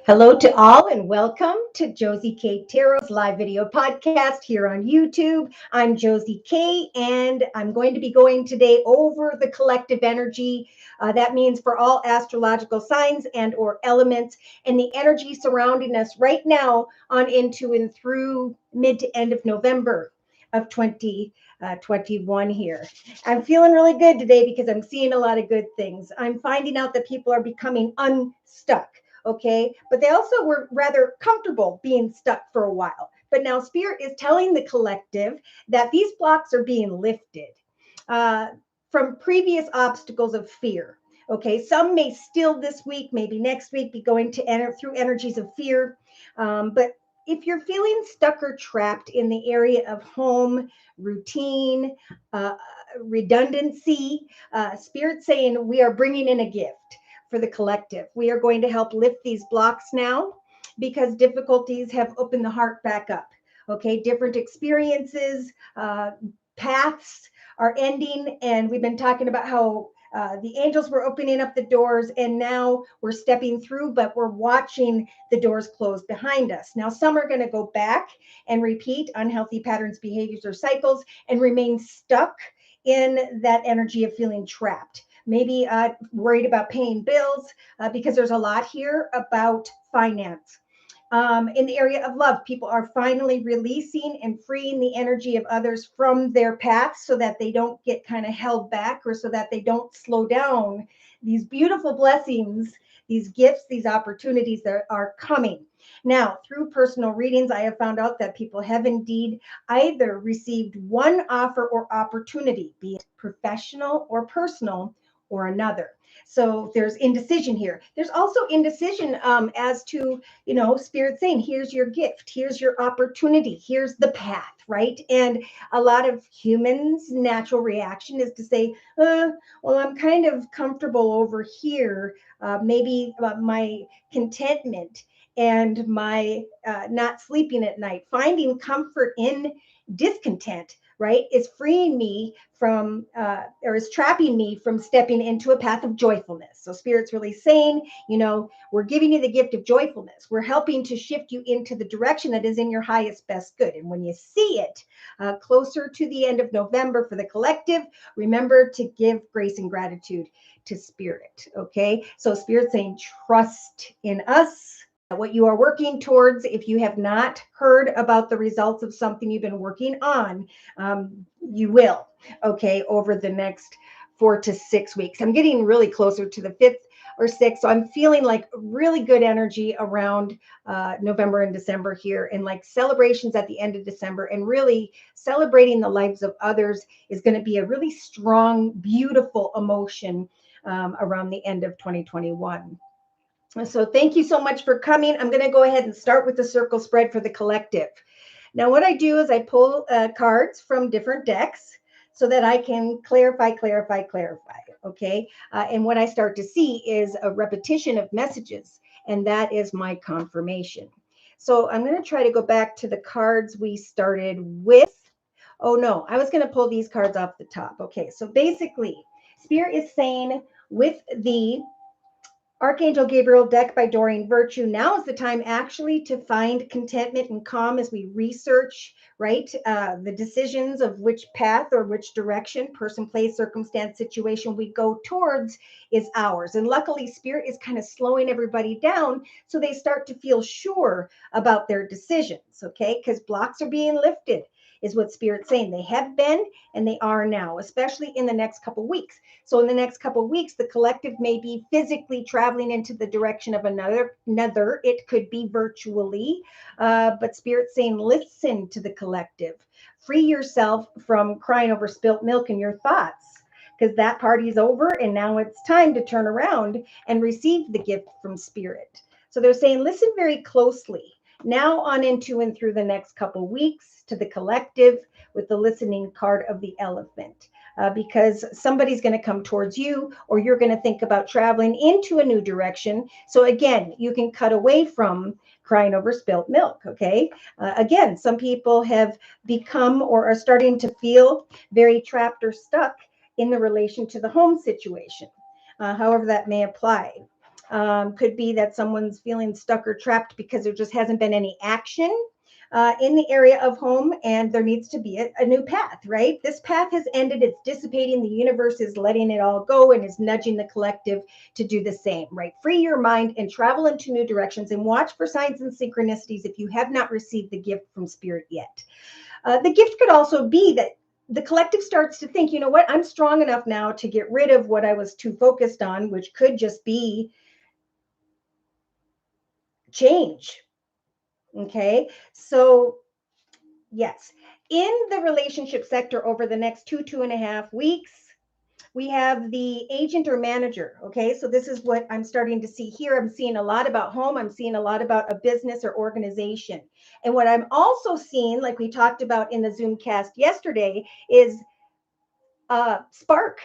Hello to all and welcome to Josie K Tarot's live video podcast here on YouTube. I'm Josie K and I'm going to be going today over the collective energy. That means for all astrological signs and or elements and the energy surrounding us right now on into and through mid to end of November of 2021 here. I'm feeling really good today because I'm seeing a lot of good things. I'm finding out that people are becoming unstuck. Okay, but they also were rather comfortable being stuck for a while. But now Spirit is telling the collective that these blocks are being lifted uh, from previous obstacles of fear. Okay, some may still this week, maybe next week, be going to enter through energies of fear. But if you're feeling stuck or trapped in the area of home, routine, uh, redundancy, Spirit saying we are bringing in a gift for the collective. We are going to help lift these blocks now because difficulties have opened the heart back up. Okay, different experiences, paths are ending, and we've been talking about how the angels were opening up the doors, and now we're stepping through, but we're watching the doors close behind us. Now, some are going to go back and repeat unhealthy patterns, behaviors, or cycles and remain stuck in that energy of feeling trapped. Maybe worried about paying bills because there's a lot here about finance. In the area of love, people are finally releasing and freeing the energy of others from their paths so that they don't get kind of held back or so that they don't slow down these beautiful blessings, these gifts, these opportunities that are coming. Now, through personal readings, I have found out that people have indeed either received one offer or opportunity, be it professional or personal, or another. So there's indecision here. There's also indecision as to, Spirit saying, here's your gift, here's your opportunity, here's the path, right? And a lot of humans' natural reaction is to say, well, I'm kind of comfortable over here. Maybe my contentment and my not sleeping at night, finding comfort in discontent, right, is freeing me from or is trapping me from stepping into a path of joyfulness. So Spirit's really saying, we're giving you the gift of joyfulness. We're helping to shift you into the direction that is in your highest best good. And when you see it closer to the end of November for the collective, remember to give grace and gratitude to Spirit. Okay, so Spirit's saying trust in us, what you are working towards. If you have not heard about the results of something you've been working on, you will, okay, over the next 4 to 6 weeks. I'm getting really closer to the 5th or 6th, so I'm feeling like really good energy around November and December here, and like celebrations at the end of December, and really celebrating the lives of others is going to be a really strong, beautiful emotion around the end of 2021. So thank you so much for coming. I'm going to go ahead and start with the circle spread for the collective. Now, what I do is I pull cards from different decks so that I can clarify. Okay. And what I start to see is a repetition of messages, and that is my confirmation. So I'm going to try to go back to the cards we started with. Oh, no, I was going to pull these cards off the top. Okay. So basically, Spirit is saying with the Archangel Gabriel deck by Doreen Virtue. Now is the time actually to find contentment and calm as we research, right? The decisions of which path or which direction, person, place, circumstance, situation we go towards is ours. And luckily, Spirit is kind of slowing everybody down so they start to feel sure about their decisions, okay? Because blocks are being lifted, is what Spirit's saying. They have been and they are now, especially in the next couple of weeks. So in the next couple of weeks, the collective may be physically traveling into the direction of another. It could be virtually, but Spirit's saying, listen to the collective. Free yourself from crying over spilt milk in your thoughts, because that party's over and now it's time to turn around and receive the gift from Spirit. So they're saying, listen very closely now on into and through the next couple of weeks to the collective with the listening card of the elephant. Because somebody's going to come towards you, or you're going to think about traveling into a new direction. So again, you can cut away from crying over spilt milk, okay? Again, some people have become or are starting to feel very trapped or stuck in the relation to the home situation, however that may apply. Could be that someone's feeling stuck or trapped because there just hasn't been any action in the area of home, and there needs to be a new path, right? This path has ended, it's dissipating, the universe is letting it all go and is nudging the collective to do the same, right? Free your mind and travel into new directions and watch for signs and synchronicities if you have not received the gift from spirit yet. The gift could also be that the collective starts to think, you know what, I'm strong enough now to get rid of what I was too focused on, which could just be change. Okay. So, yes, in the relationship sector over the next 2.5 weeks, we have the agent or manager. Okay. So, this is what I'm starting to see here. I'm seeing a lot about home, I'm seeing a lot about a business or organization. And what I'm also seeing, like we talked about in the Zoom cast yesterday, is spark,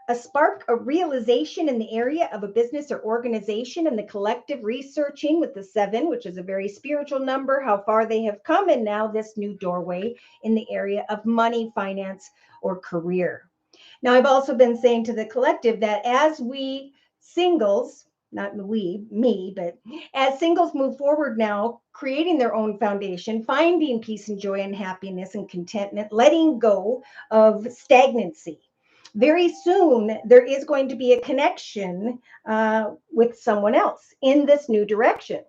a spark, a realization in the area of a business or organization, and the collective researching with the 7, which is a very spiritual number, how far they have come, and now this new doorway in the area of money, finance, or career. Now, I've also been saying to the collective that as we singles, not me, but as singles move forward now, creating their own foundation, finding peace and joy and happiness and contentment, letting go of stagnancy. Very soon, there is going to be a connection with someone else in this new direction.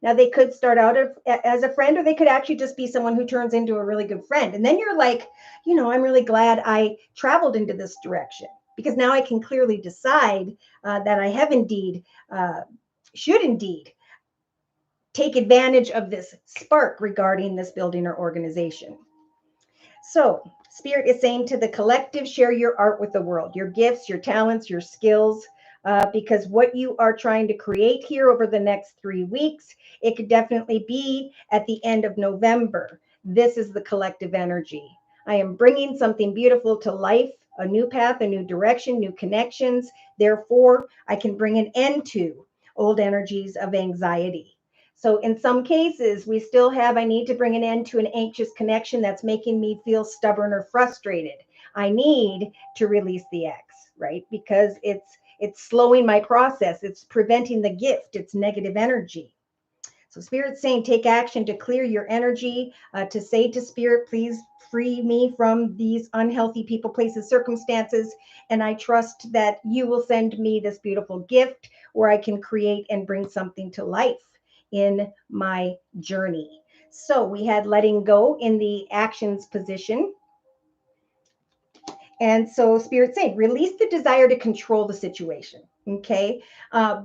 Now, they could start out as a friend, or they could actually just be someone who turns into a really good friend. And then you're like, I'm really glad I traveled into this direction, because now I can clearly decide that I have indeed, should indeed take advantage of this spark regarding this building or organization. So, Spirit is saying to the collective, share your art with the world, your gifts, your talents, your skills, because what you are trying to create here over the next 3 weeks, it could definitely be at the end of November. This is the collective energy. I am bringing something beautiful to life, a new path, a new direction, new connections. Therefore, I can bring an end to old energies of anxiety. So in some cases, we still have, I need to bring an end to an anxious connection that's making me feel stubborn or frustrated. I need to release the X, right? Because it's slowing my process. It's preventing the gift. It's negative energy. So Spirit's saying, take action to clear your energy, to say to Spirit, please free me from these unhealthy people, places, circumstances. And I trust that you will send me this beautiful gift where I can create and bring something to life in my journey. So we had letting go in the actions position. And so Spirit's saying, release the desire to control the situation. Okay.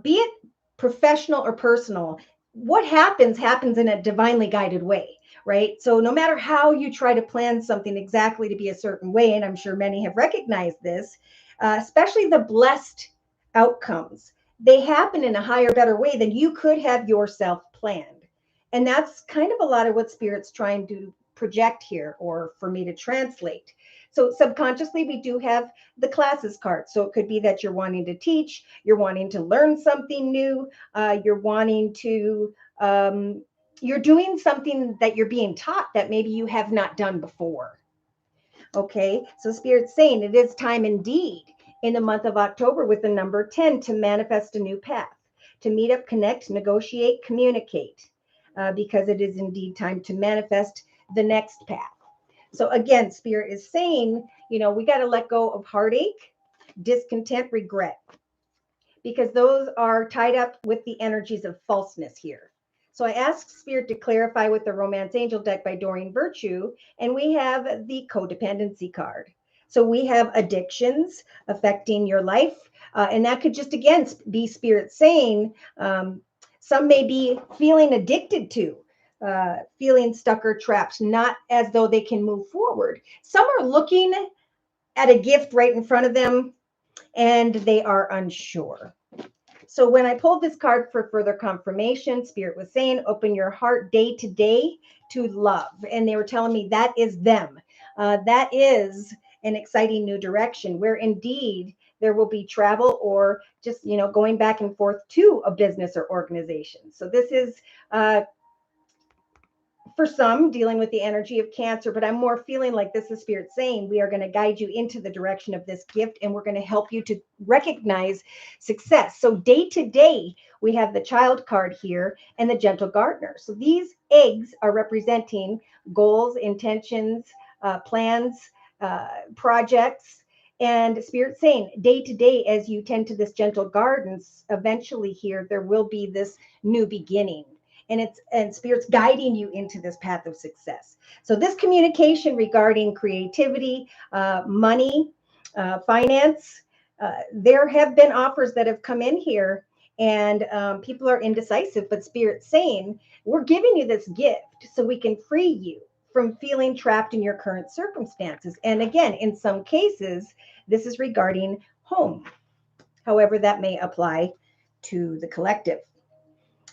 Be it professional or personal, what happens in a divinely guided way, right? So no matter how you try to plan something exactly to be a certain way, and I'm sure many have recognized this, especially the blessed outcomes, they happen in a higher, better way than you could have yourself planned. And that's kind of a lot of what Spirit's trying to project here, or for me to translate. So subconsciously, we do have the classes card. So it could be that you're wanting to teach, you're wanting to learn something new, you're wanting to, you're doing something that you're being taught that maybe you have not done before. Okay, so Spirit's saying it is time indeed in the month of October with the number 10 to manifest a new path, to meet up, connect, negotiate, communicate, because it is indeed time to manifest the next path. So again, Spirit is saying, we got to let go of heartache, discontent, regret, because those are tied up with the energies of falseness here. So I asked Spirit to clarify with the Romance Angel deck by Doreen Virtue, and we have the codependency card. So we have addictions affecting your life, and that could just, again, be Spirit saying, some may be feeling addicted to, feeling stuck or trapped, not as though they can move forward. Some are looking at a gift right in front of them and they are unsure. So when I pulled this card for further confirmation, Spirit was saying, open your heart day to day to love. And they were telling me that is them. That is an exciting new direction where indeed there will be travel, or just, going back and forth to a business or organization. So this is for some dealing with the energy of Cancer, but I'm more feeling like this is Spirit saying we are going to guide you into the direction of this gift, and we're going to help you to recognize success. So day to day, we have the Child card here and the Gentle Gardener. So these eggs are representing goals, intentions, plans, projects, and Spirit saying day to day, as you tend to this gentle gardens, eventually here there will be this new beginning, and Spirit's guiding you into this path of success. So this communication regarding creativity, money, finance, there have been offers that have come in here, and people are indecisive, but Spirit's saying we're giving you this gift so we can free you from feeling trapped in your current circumstances. And again, in some cases, this is regarding home. However, that may apply to the collective.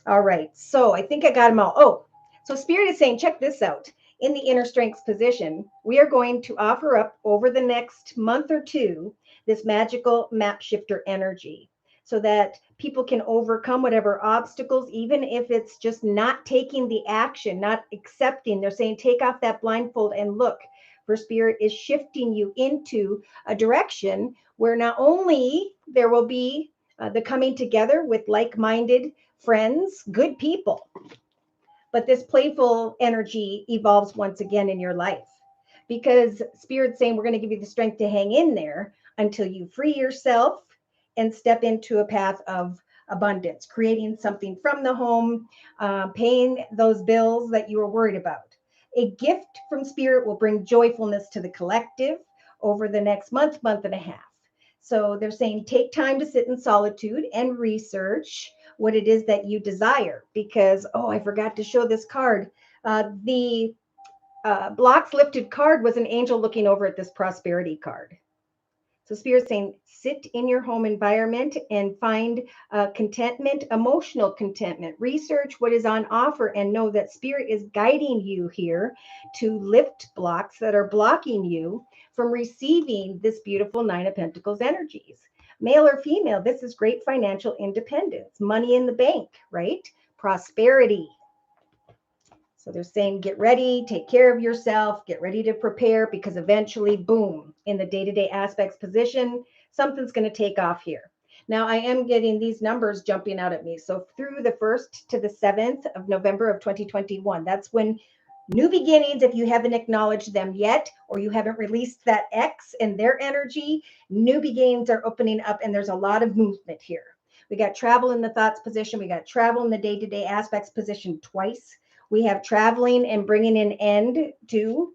All right, so I think I got them all. Oh, so Spirit is saying, check this out. In the inner strengths position, we are going to offer up over the next month or two this magical map shifter energy so that people can overcome whatever obstacles, even if it's just not taking the action, not accepting. They're saying, take off that blindfold and look. For Spirit is shifting you into a direction where not only there will be the coming together with like-minded friends, good people, but this playful energy evolves once again in your life, because Spirit's saying we're going to give you the strength to hang in there until you free yourself and step into a path of abundance, creating something from the home, paying those bills that you were worried about. A gift from Spirit will bring joyfulness to the collective over the next month, month and a half. So they're saying take time to sit in solitude and research what it is that you desire. Because, oh, I forgot to show this card. The blocks lifted card was an angel looking over at this prosperity card. So Spirit's saying sit in your home environment and find contentment, emotional contentment. Research what is on offer and know that Spirit is guiding you here to lift blocks that are blocking you from receiving this beautiful Nine of Pentacles energies. Male or female, this is great financial independence, money in the bank, right? Prosperity. So they're saying, get ready, take care of yourself, get ready to prepare, because eventually, boom, in the day-to-day aspects position, something's going to take off here. Now, I am getting these numbers jumping out at me. So through the 1st to the 7th of November of 2021, that's when new beginnings, if you haven't acknowledged them yet, or you haven't released that X and their energy, new beginnings are opening up, and there's a lot of movement here. We got travel in the thoughts position. We got travel in the day-to-day aspects position twice. We have traveling and bringing an end to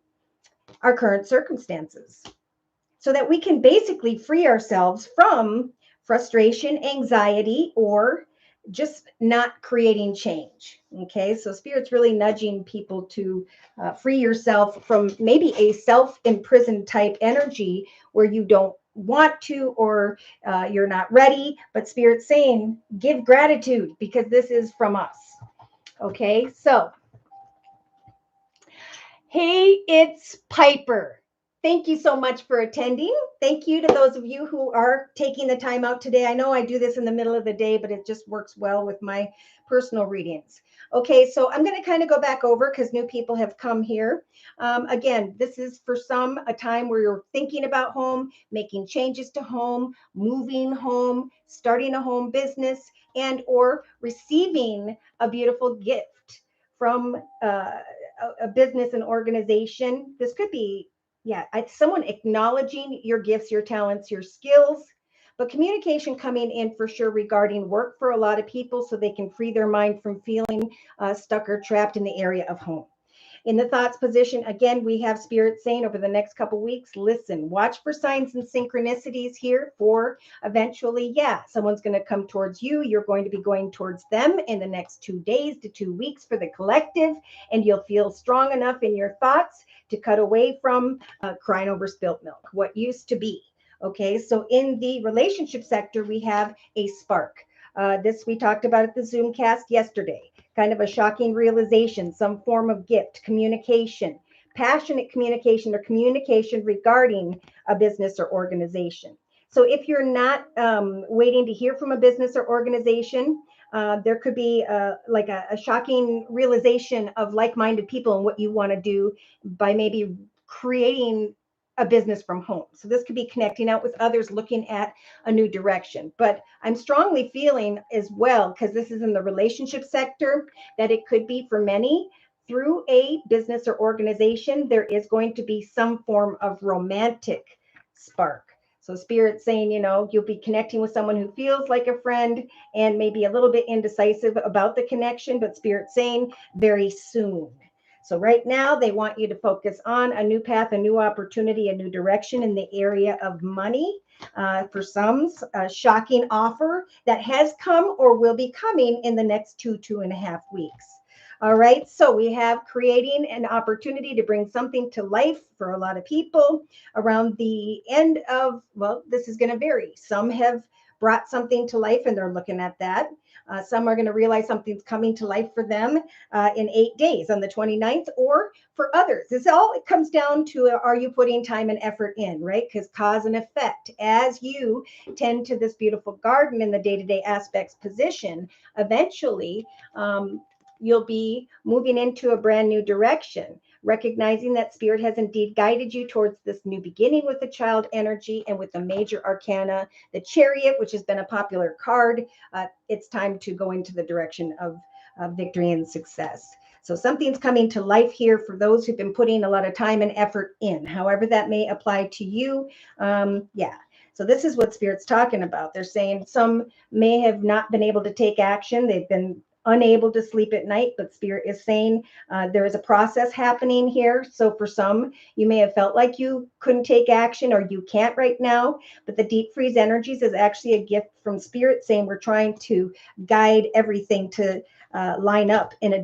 our current circumstances so that we can basically free ourselves from frustration, anxiety, or just not creating change. Okay, so Spirit's really nudging people to free yourself from maybe a self-imprisoned type energy where you don't want to, or you're not ready, but Spirit's saying give gratitude because this is from us. Okay, so hey, it's Piper. Thank you so much for attending. Thank you to those of you who are taking the time out today. I know I do this in the middle of the day, but it just works well with my personal readings. Okay, so I'm going to kind of go back over because new people have come here. Again, this is for some a time where you're thinking about home, making changes to home, moving home, starting a home business, and or receiving a beautiful gift from a business and organization. This could be, someone acknowledging your gifts, your talents, your skills, but communication coming in for sure regarding work for a lot of people so they can free their mind from feeling stuck or trapped in the area of home. In the thoughts position, again, we have Spirit saying over the next couple weeks, listen, watch for signs and synchronicities here for eventually, someone's going to come towards you. You're going to be going towards them in the next 2 days to 2 weeks for the collective, and you'll feel strong enough in your thoughts to cut away from crying over spilt milk, what used to be. Okay, so in the relationship sector, we have a spark. This we talked about at the Zoom cast yesterday. Kind of a shocking realization, some form of gift, communication, passionate communication, or communication regarding a business or organization. So if you're not waiting to hear from a business or organization, there could be like a shocking realization of like-minded people and what you want to do by maybe creating a business from home. So this could be connecting out with others, looking at a new direction. But I'm strongly feeling as well, because this is in the relationship sector, that it could be for many through a business or organization, there is going to be some form of romantic spark. So Spirit's saying, you'll be connecting with someone who feels like a friend and maybe a little bit indecisive about the connection, but Spirit's saying very soon. So right now they want you to focus on a new path, a new opportunity, a new direction in the area of money. For some, a shocking offer that has come or will be coming in the next 2.5 weeks. All right, so we have creating an opportunity to bring something to life for a lot of people around the end of, well, this is going to vary. Some have brought something to life and they're looking at that. Some are going to realize something's coming to life for them in 8 days on the 29th, or for others. It comes down to, are you putting time and effort in, right? Because cause and effect, as you tend to this beautiful garden in the day-to-day aspects position, eventually, you'll be moving into a brand new direction, recognizing that Spirit has indeed guided you towards this new beginning with the child energy and with the major arcana, the Chariot, which has been a popular card. It's time to go into the direction of victory and success. So something's coming to life here for those who've been putting a lot of time and effort in, however that may apply to you. Yeah. So this is what Spirit's talking about. They're saying some may have not been able to take action. They've been unable to sleep at night, but Spirit is saying there is a process happening here. So for some, you may have felt like you couldn't take action or you can't right now, but the deep freeze energies is actually a gift from Spirit saying we're trying to guide everything to line up in a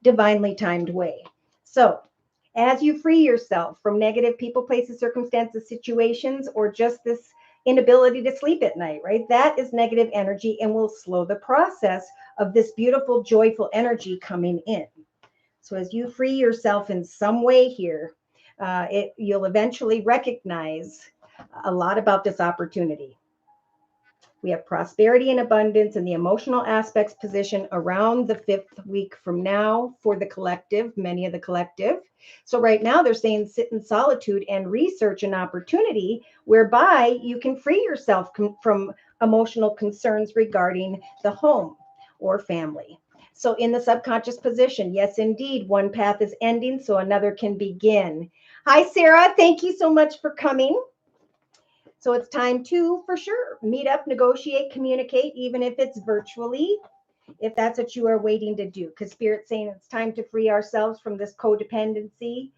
divinely timed way. So as you free yourself from negative people, places, circumstances, situations, or just this inability to sleep at night, right? That is negative energy and will slow the process of this beautiful, joyful energy coming in. So as you free yourself in some way here, you'll eventually recognize a lot about this opportunity. We have prosperity and abundance and the emotional aspects position around the 5th week from now for the collective, many of the collective. So right now they're saying sit in solitude and research an opportunity whereby you can free yourself from emotional concerns regarding the home or family. So in the subconscious position, yes, indeed, one path is ending, so another can begin. Hi, Sarah. Thank you so much for coming. So it's time to, for sure, meet up, negotiate, communicate, even if it's virtually, if that's what you are waiting to do. Because Spirit's saying it's time to free ourselves from this codependency,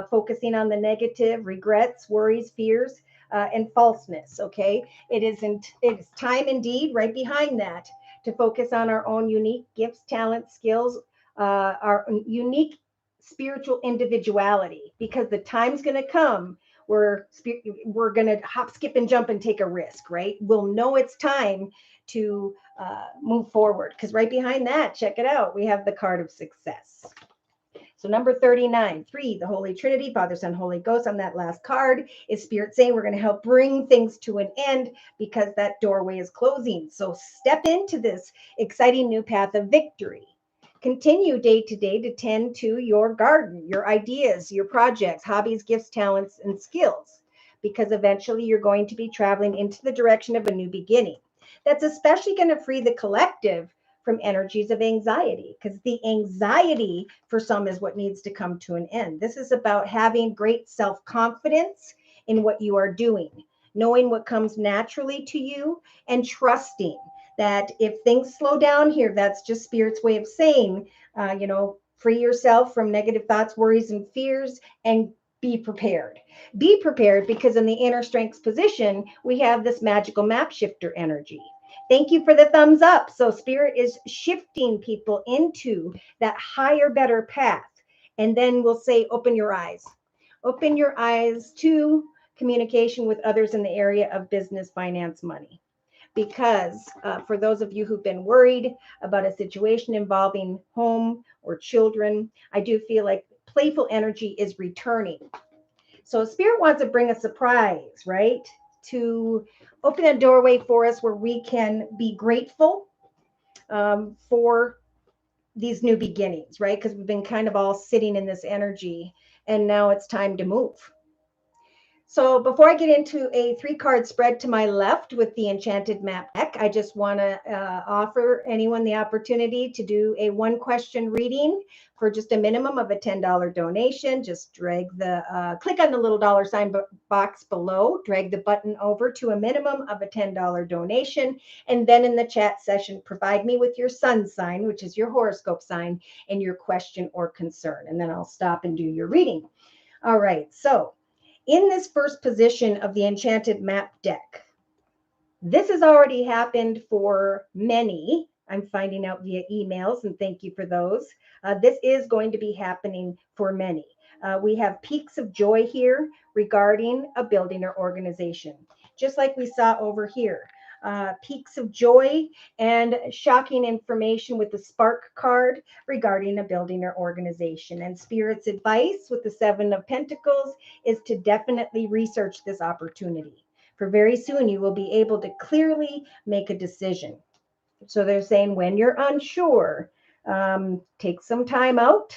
focusing on the negative, regrets, worries, fears, and falseness. Okay, it is time indeed, right behind that, to focus on our own unique gifts, talents, skills, our unique spiritual individuality, because the time's going to come we're going to hop, skip, and jump and take a risk, right? We'll know it's time to move forward, because right behind that, check it out, we have the card of success. So number 39, 3, the Holy Trinity, Father, Son, Holy Ghost. On that last card is Spirit saying we're going to help bring things to an end because that doorway is closing. So step into this exciting new path of victory. Continue day to day to tend to your garden, your ideas, your projects, hobbies, gifts, talents, and skills, because eventually you're going to be traveling into the direction of a new beginning. That's especially going to free the collective from energies of anxiety, because the anxiety for some is what needs to come to an end. This is about having great self-confidence in what you are doing, knowing what comes naturally to you, and trusting that if things slow down here, that's just Spirit's way of saying, free yourself from negative thoughts, worries, and fears, and be prepared. Be prepared, because in the inner strengths position, we have this magical map shifter energy. Thank you for the thumbs up. So Spirit is shifting people into that higher, better path. And then we'll say, open your eyes. Open your eyes to communication with others in the area of business, finance, money. Because for those of you who've been worried about a situation involving home or children, I do feel like playful energy is returning. So Spirit wants to bring a surprise, right, to open a doorway for us where we can be grateful for these new beginnings, right? Because we've been kind of all sitting in this energy, and now it's time to move. So before I get into a 3-card spread to my left with the Enchanted Map deck, I just want to offer anyone the opportunity to do a 1-question reading for just a minimum of a $10 donation. Just drag click on the little $ box below, drag the button over to a minimum of a $10 donation, and then in the chat session, provide me with your sun sign, which is your horoscope sign, and your question or concern, and then I'll stop and do your reading. All right, so in this first position of the Enchanted Map deck, this has already happened for many. I'm finding out via emails, and thank you for those. This is going to be happening for many. We have peaks of joy here regarding a building or organization, just like we saw over here. Peaks of joy and shocking information with the spark card regarding a building or organization. And Spirit's advice with the 7 of Pentacles is to definitely research this opportunity. For very soon, you will be able to clearly make a decision. So they're saying when you're unsure, take some time out,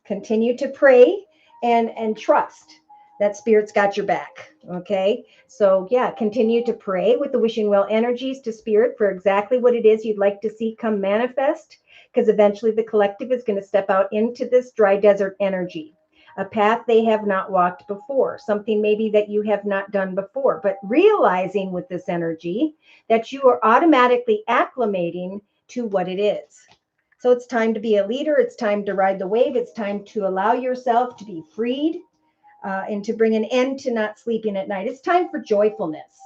continue to pray and trust that Spirit's got your back. Okay. So yeah, continue to pray with the wishing well energies to Spirit for exactly what it is you'd like to see come manifest, because eventually the collective is going to step out into this dry desert energy, a path they have not walked before, something maybe that you have not done before, but realizing with this energy that you are automatically acclimating to what it is. So it's time to be a leader. It's time to ride the wave. It's time to allow yourself to be freed and to bring an end to not sleeping at night. It's time for joyfulness,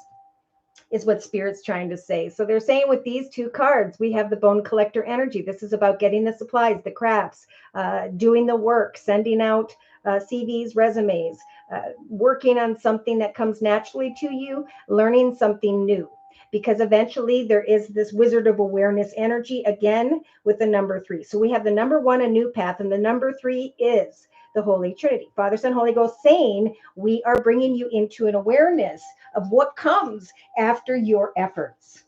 is what Spirit's trying to say. So they're saying with these 2 cards, we have the bone collector energy. This is about getting the supplies, the crafts, doing the work, sending out CVs, resumes, working on something that comes naturally to you, learning something new. Because eventually there is this Wizard of Awareness energy again with the number 3. So we have the number 1, a new path, and the number 3 is the Holy Trinity, Father, Son, Holy Ghost, saying we are bringing you into an awareness of what comes after your efforts.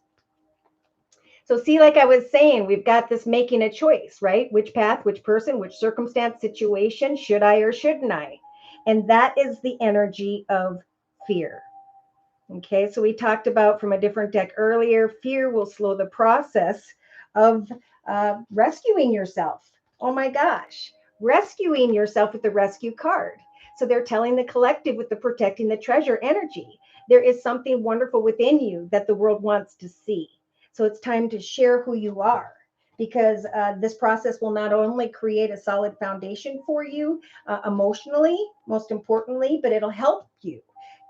So see, like I was saying, we've got this making a choice, right? Which path, which person, which circumstance, situation, should I or shouldn't I? And that is the energy of fear. Okay, so we talked about from a different deck earlier, fear will slow the process of rescuing yourself. Oh my gosh, rescuing yourself with the rescue card. So they're telling the collective with the protecting the treasure energy, there is something wonderful within you that the world wants to see. So it's time to share who you are, because this process will not only create a solid foundation for you emotionally, most importantly, but it'll help you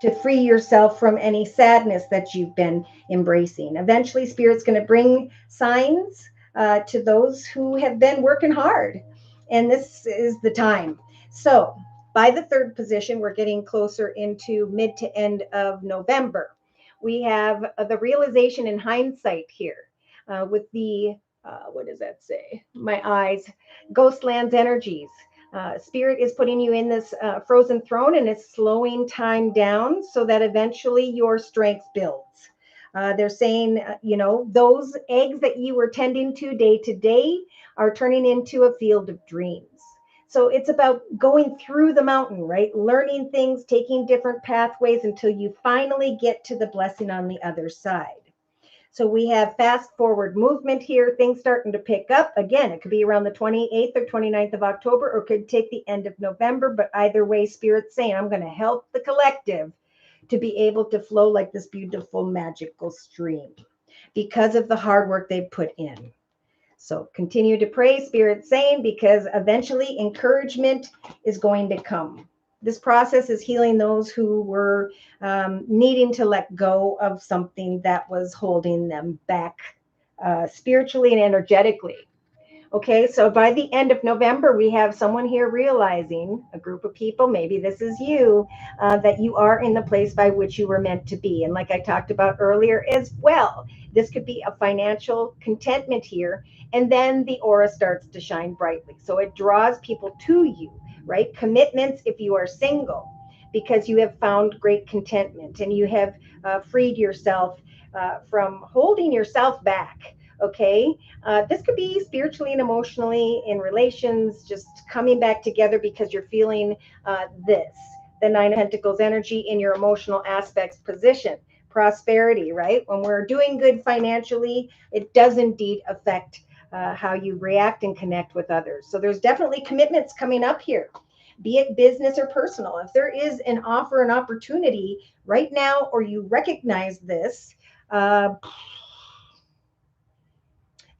to free yourself from any sadness that you've been embracing. Eventually, Spirit's going to bring signs to those who have been working hard. And this is the time. So by the 3rd position, we're getting closer into mid to end of November. We have the realization in hindsight here with the, what does that say? My eyes, Ghostlands energies. Spirit is putting you in this frozen throne, and it's slowing time down so that eventually your strength builds. They're saying, those eggs that you were tending to day are turning into a field of dreams. So it's about going through the mountain, right? Learning things, taking different pathways until you finally get to the blessing on the other side. So we have fast forward movement here, things starting to pick up. Again, it could be around the 28th or 29th of October, or could take the end of November. But either way, Spirit's saying, I'm going to help the collective to be able to flow like this beautiful, magical stream because of the hard work they've put in. So continue to pray, Spirit saying, because eventually encouragement is going to come. This process is healing those who were needing to let go of something that was holding them back spiritually and energetically. Okay, so by the end of November, we have someone here realizing, a group of people, maybe this is you, that you are in the place by which you were meant to be. And like I talked about earlier as well, this could be a financial contentment here. And then the aura starts to shine brightly. So it draws people to you, right? Commitments if you are single. because you have found great contentment and you have freed yourself from holding yourself back. Okay. This could be spiritually and emotionally in relations, just coming back together because you're feeling this, the Nine of Pentacles energy in your emotional aspects position. Prosperity, right? When we're doing good financially, it does indeed affect how you react and connect with others. So there's definitely commitments coming up here, be it business or personal. If there is an offer, an opportunity right now, or you recognize this,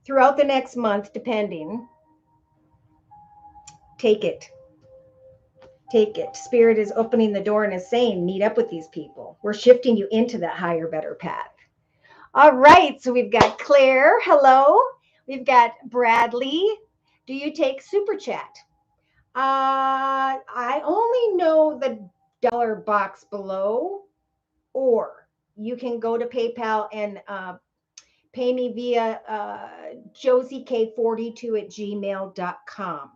throughout the next month, depending, take it. Take it. Spirit is opening the door and is saying, meet up with these people. We're shifting you into that higher, better path. All right. So we've got Claire. Hello. We've got Bradley. Do you take Super Chat? I only know the dollar box below, or you can go to PayPal and pay me via josiek42@gmail.com.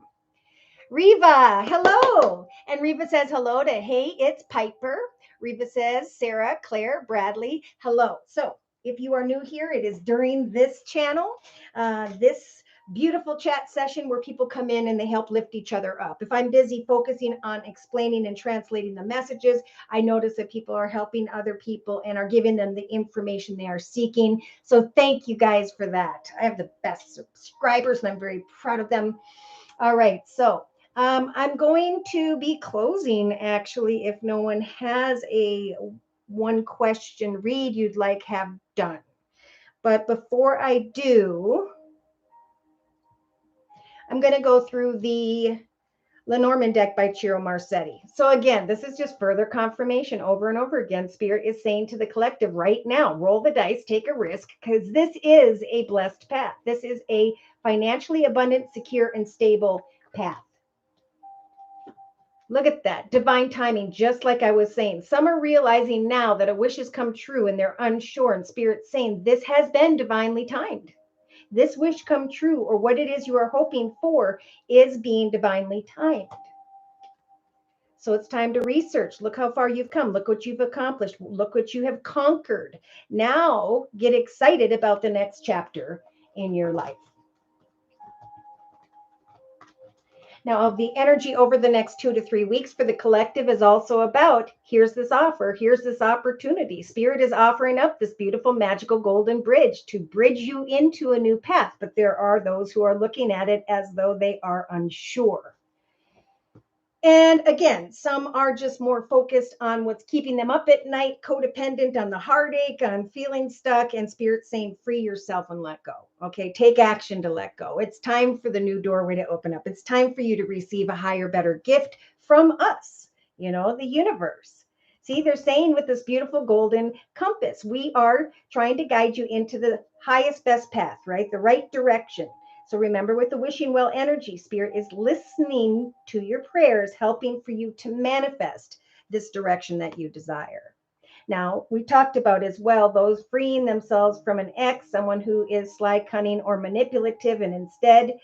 Riva, hello. And Riva says hello to, hey, it's Piper. Riva says, Sarah, Claire, Bradley, hello. So if you are new here, it is during this channel, this beautiful chat session where people come in and they help lift each other up. If I'm busy focusing on explaining and translating the messages, I notice that people are helping other people and are giving them the information they are seeking. So thank you guys for that. I have the best subscribers and I'm very proud of them. All right. So I'm going to be closing, actually, if no one has a one question read you'd like have done. But before I do, I'm going to go through the Lenormand deck by Ciro Marsetti. So again, this is just further confirmation over and over again. Spirit is saying to the collective right now, roll the dice, take a risk, because this is a blessed path. This is a financially abundant, secure, and stable path. Look at that divine timing, just like I was saying. Some are realizing now that a wish has come true and they're unsure, and Spirit's saying this has been divinely timed. This wish come true, or what it is you are hoping for, is being divinely timed. So it's time to research. Look how far you've come. Look what you've accomplished. Look what you have conquered. Now get excited about the next chapter in your life. Now, the energy over the next 2 to 3 weeks for the collective is also about, here's this offer, here's this opportunity. Spirit is offering up this beautiful, magical golden bridge to bridge you into a new path. But there are those who are looking at it as though they are unsure. And again, some are just more focused on what's keeping them up at night, codependent on the heartache, on feeling stuck, and Spirit saying, free yourself and let go. Okay, take action to let go. It's time for the new doorway to open up. It's time for you to receive a higher, better gift from us, the universe. See, they're saying with this beautiful golden compass, we are trying to guide you into the highest, best path, right? The right direction. So remember, with the wishing well energy, Spirit is listening to your prayers, helping for you to manifest this direction that you desire. Now, we talked about as well those freeing themselves from an ex, someone who is sly, cunning, or manipulative, and instead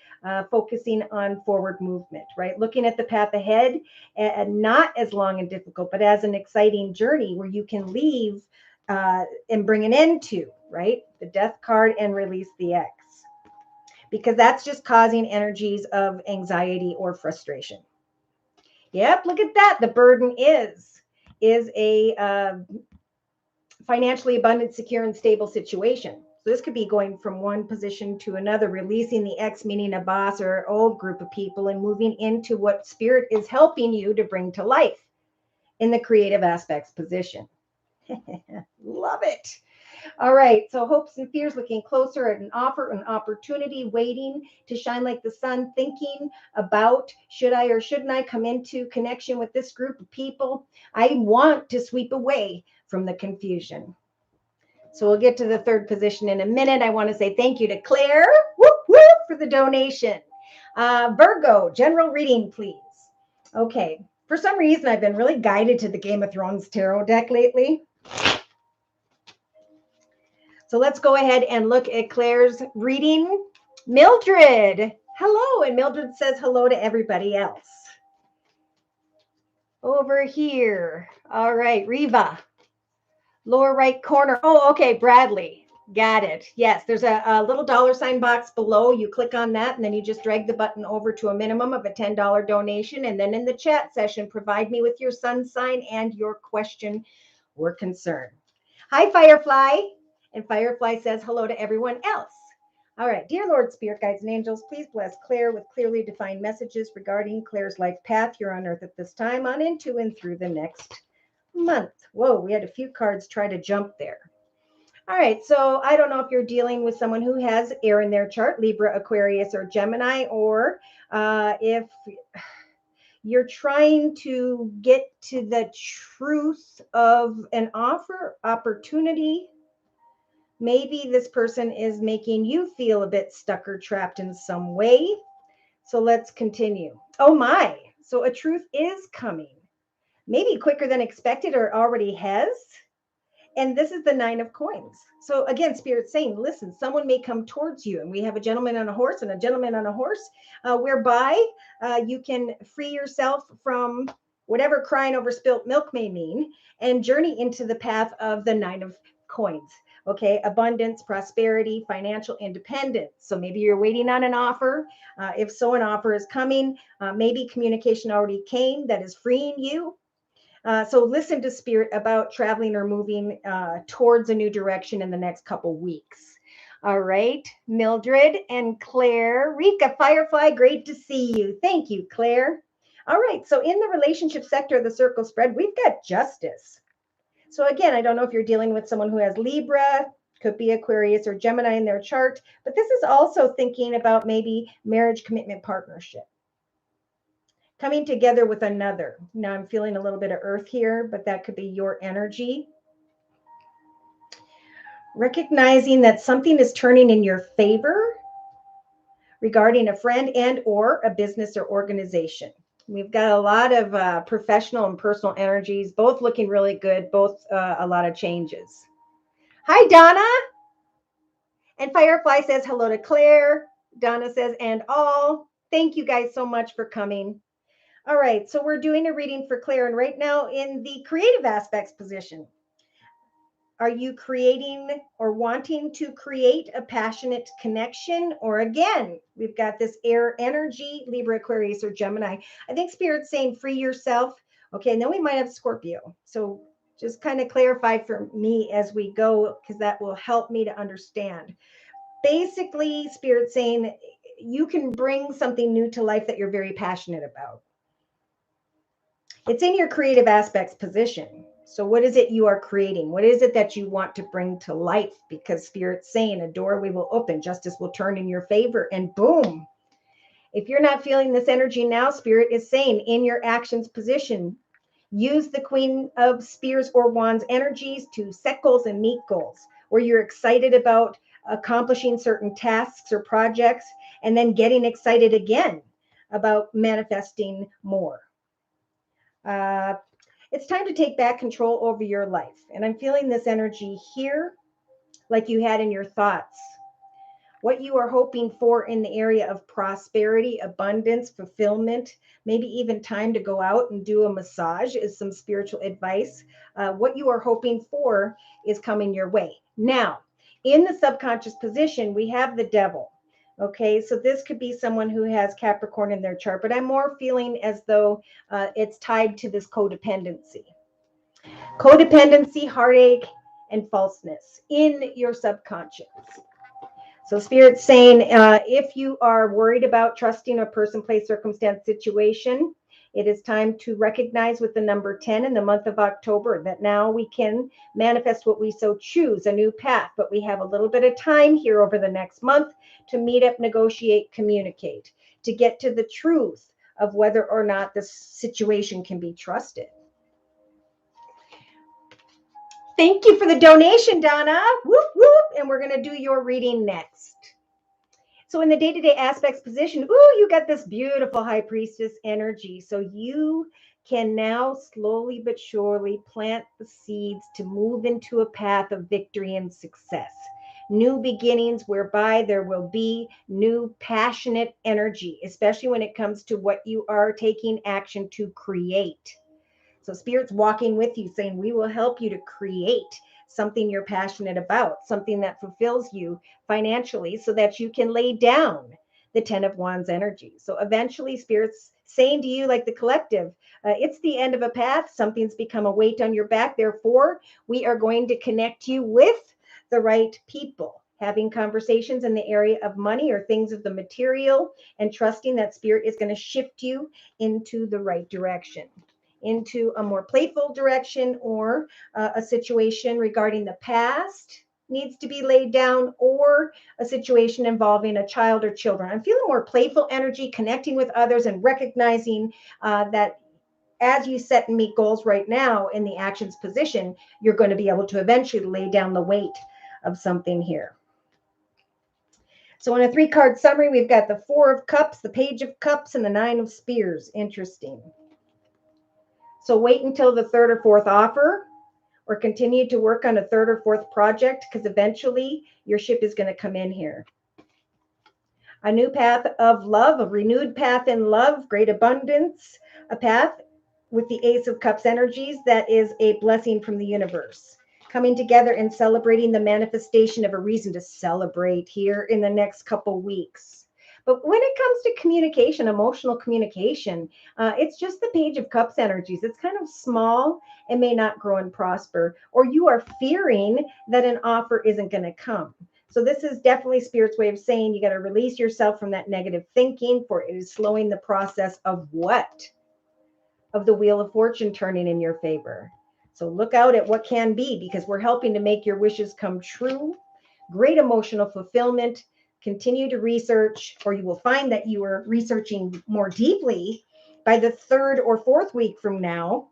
focusing on forward movement, right? Looking at the path ahead, and not as long and difficult, but as an exciting journey where you can leave and bring an end to, right? The death card and release the ex. Because that's just causing energies of anxiety or frustration. Yep, look at that. The burden is a financially abundant, secure, and stable situation. So this could be going from one position to another, releasing the ex, meaning a boss or old group of people, and moving into what Spirit is helping you to bring to life in the creative aspects position. Love it. All right, so hopes and fears, looking closer at an offer, an opportunity, waiting to shine like the sun, thinking about, should I or shouldn't I come into connection with this group of people? I want to sweep away from the confusion. So we'll get to the third position in a minute. I want to say thank you to Claire, whoop, whoop, for the donation. Virgo, general reading, please. Okay, for some reason, I've been really guided to the Game of Thrones tarot deck lately. So let's go ahead and look at Claire's reading. Mildred, hello. And Mildred says hello to everybody else. Over here. All right, Riva. Lower right corner. Oh, okay, Bradley. Got it. Yes, there's a little dollar sign box below. You click on that, and then you just drag the button over to a minimum of a $10 donation. And then in the chat session, provide me with your sun sign and your question or concern. Hi, Firefly. And Firefly says hello to everyone else. All right, dear Lord, Spirit Guides and Angels, please bless Claire with clearly defined messages regarding Claire's life path here on Earth at this time, on into and through the next month. Whoa, we had a few cards try to jump there. All right, so I don't know if you're dealing with someone who has air in their chart, Libra, Aquarius, or Gemini, or if you're trying to get to the truth of an offer, opportunity. Maybe this person is making you feel a bit stuck or trapped in some way. So let's continue. Oh my, so a truth is coming. Maybe quicker than expected or already has. And this is the 9 of coins. So again, Spirit's saying, listen, someone may come towards you. And we have a gentleman on a horse and a gentleman on a horse, whereby you can free yourself from whatever crying over spilt milk may mean and journey into the path of the 9 of coins. Okay, abundance, prosperity, financial independence. So maybe you're waiting on an offer. If so, an offer is coming. Maybe communication already came that is freeing you. So listen to Spirit about traveling or moving towards a new direction in the next couple weeks. All right, Mildred and Claire. Rika, Firefly, great to see you. Thank you, Claire. All right, so in the relationship sector of the circle spread, we've got justice. So again, I don't know if you're dealing with someone who has Libra, could be Aquarius or Gemini in their chart, but this is also thinking about maybe marriage, commitment, partnership. Coming together with another. Now I'm feeling a little bit of earth here, but that could be your energy. Recognizing that something is turning in your favor regarding a friend and or a business or organization. We've got a lot of professional and personal energies, both looking really good, both a lot of changes. Hi, Donna. And Firefly says hello to Claire. Donna says, and all. Thank you guys so much for coming. All right, so we're doing a reading for Claire, and right now in the creative aspects position. Are you creating or wanting to create a passionate connection? Or again, we've got this air energy, Libra, Aquarius, or Gemini. I think Spirit's saying free yourself. Okay, and then we might have Scorpio. So just kind of clarify for me as we go, because that will help me to understand. Basically, Spirit's saying you can bring something new to life that you're very passionate about. It's in your creative aspects position. So what is it you are creating? What is it that you want to bring to life? Because Spirit's saying a doorway will open, justice will turn in your favor, and boom. If you're not feeling this energy now, Spirit is saying in your actions position, use the Queen of Spears or Wands energies to set goals and meet goals, where you're excited about accomplishing certain tasks or projects, and then getting excited again about manifesting more. It's time to take back control over your life. And I'm feeling this energy here, like you had in your thoughts. What you are hoping for in the area of prosperity, abundance, fulfillment, maybe even time to go out and do a massage is some spiritual advice. What you are hoping for is coming your way. Now, in the subconscious position, we have the devil. Okay, so this could be someone who has Capricorn in their chart, but I'm more feeling as though it's tied to this codependency. Codependency, heartache, and falseness in your subconscious. So Spirit's saying if you are worried about trusting a person, place, circumstance, situation, it is time to recognize with the number 10 in the month of October that now we can manifest what we so choose, a new path. But we have a little bit of time here over the next month to meet up, negotiate, communicate, to get to the truth of whether or not this situation can be trusted. Thank you for the donation, Donna. Whoop, whoop. And we're going to do your reading next. So in the day-to-day aspects position, ooh, you got this beautiful high priestess energy. So you can now slowly but surely plant the seeds to move into a path of victory and success. New beginnings whereby there will be new passionate energy, especially when it comes to what you are taking action to create. So Spirit's walking with you saying, we will help you to create something you're passionate about, something that fulfills you financially so that you can lay down the 10 of Wands energy. So eventually Spirit's saying to you, like the collective, it's the end of a path. Something's become a weight on your back. Therefore, we are going to connect you with the right people, having conversations in the area of money or things of the material, and trusting that Spirit is going to shift you into the right direction, into a more playful direction, or a situation regarding the past needs to be laid down, or a situation involving a child or children. I'm feeling more playful energy, connecting with others and recognizing that as you set and meet goals right now in the actions position, you're going to be able to eventually lay down the weight of something here. So in a 3-card summary, we've got the 4 of Cups, the Page of Cups, and the 9 of Spears. Interesting. So wait until the 3rd or 4th offer, or continue to work on a 3rd or 4th project, because eventually your ship is going to come in here. A new path of love, a renewed path in love, great abundance, a path with the Ace of Cups energies that is a blessing from the universe. Coming together and celebrating the manifestation of a reason to celebrate here in the next couple weeks. But when it comes to communication, emotional communication, it's just the Page of Cups energies. It's kind of small and may not grow and prosper, or you are fearing that an offer isn't going to come. So this is definitely Spirit's way of saying you got to release yourself from that negative thinking, for it is slowing the process of what? Of the Wheel of Fortune turning in your favor. So look out at what can be, because we're helping to make your wishes come true. Great emotional fulfillment. Continue to research, or you will find that you are researching more deeply by the 3rd or 4th week from now.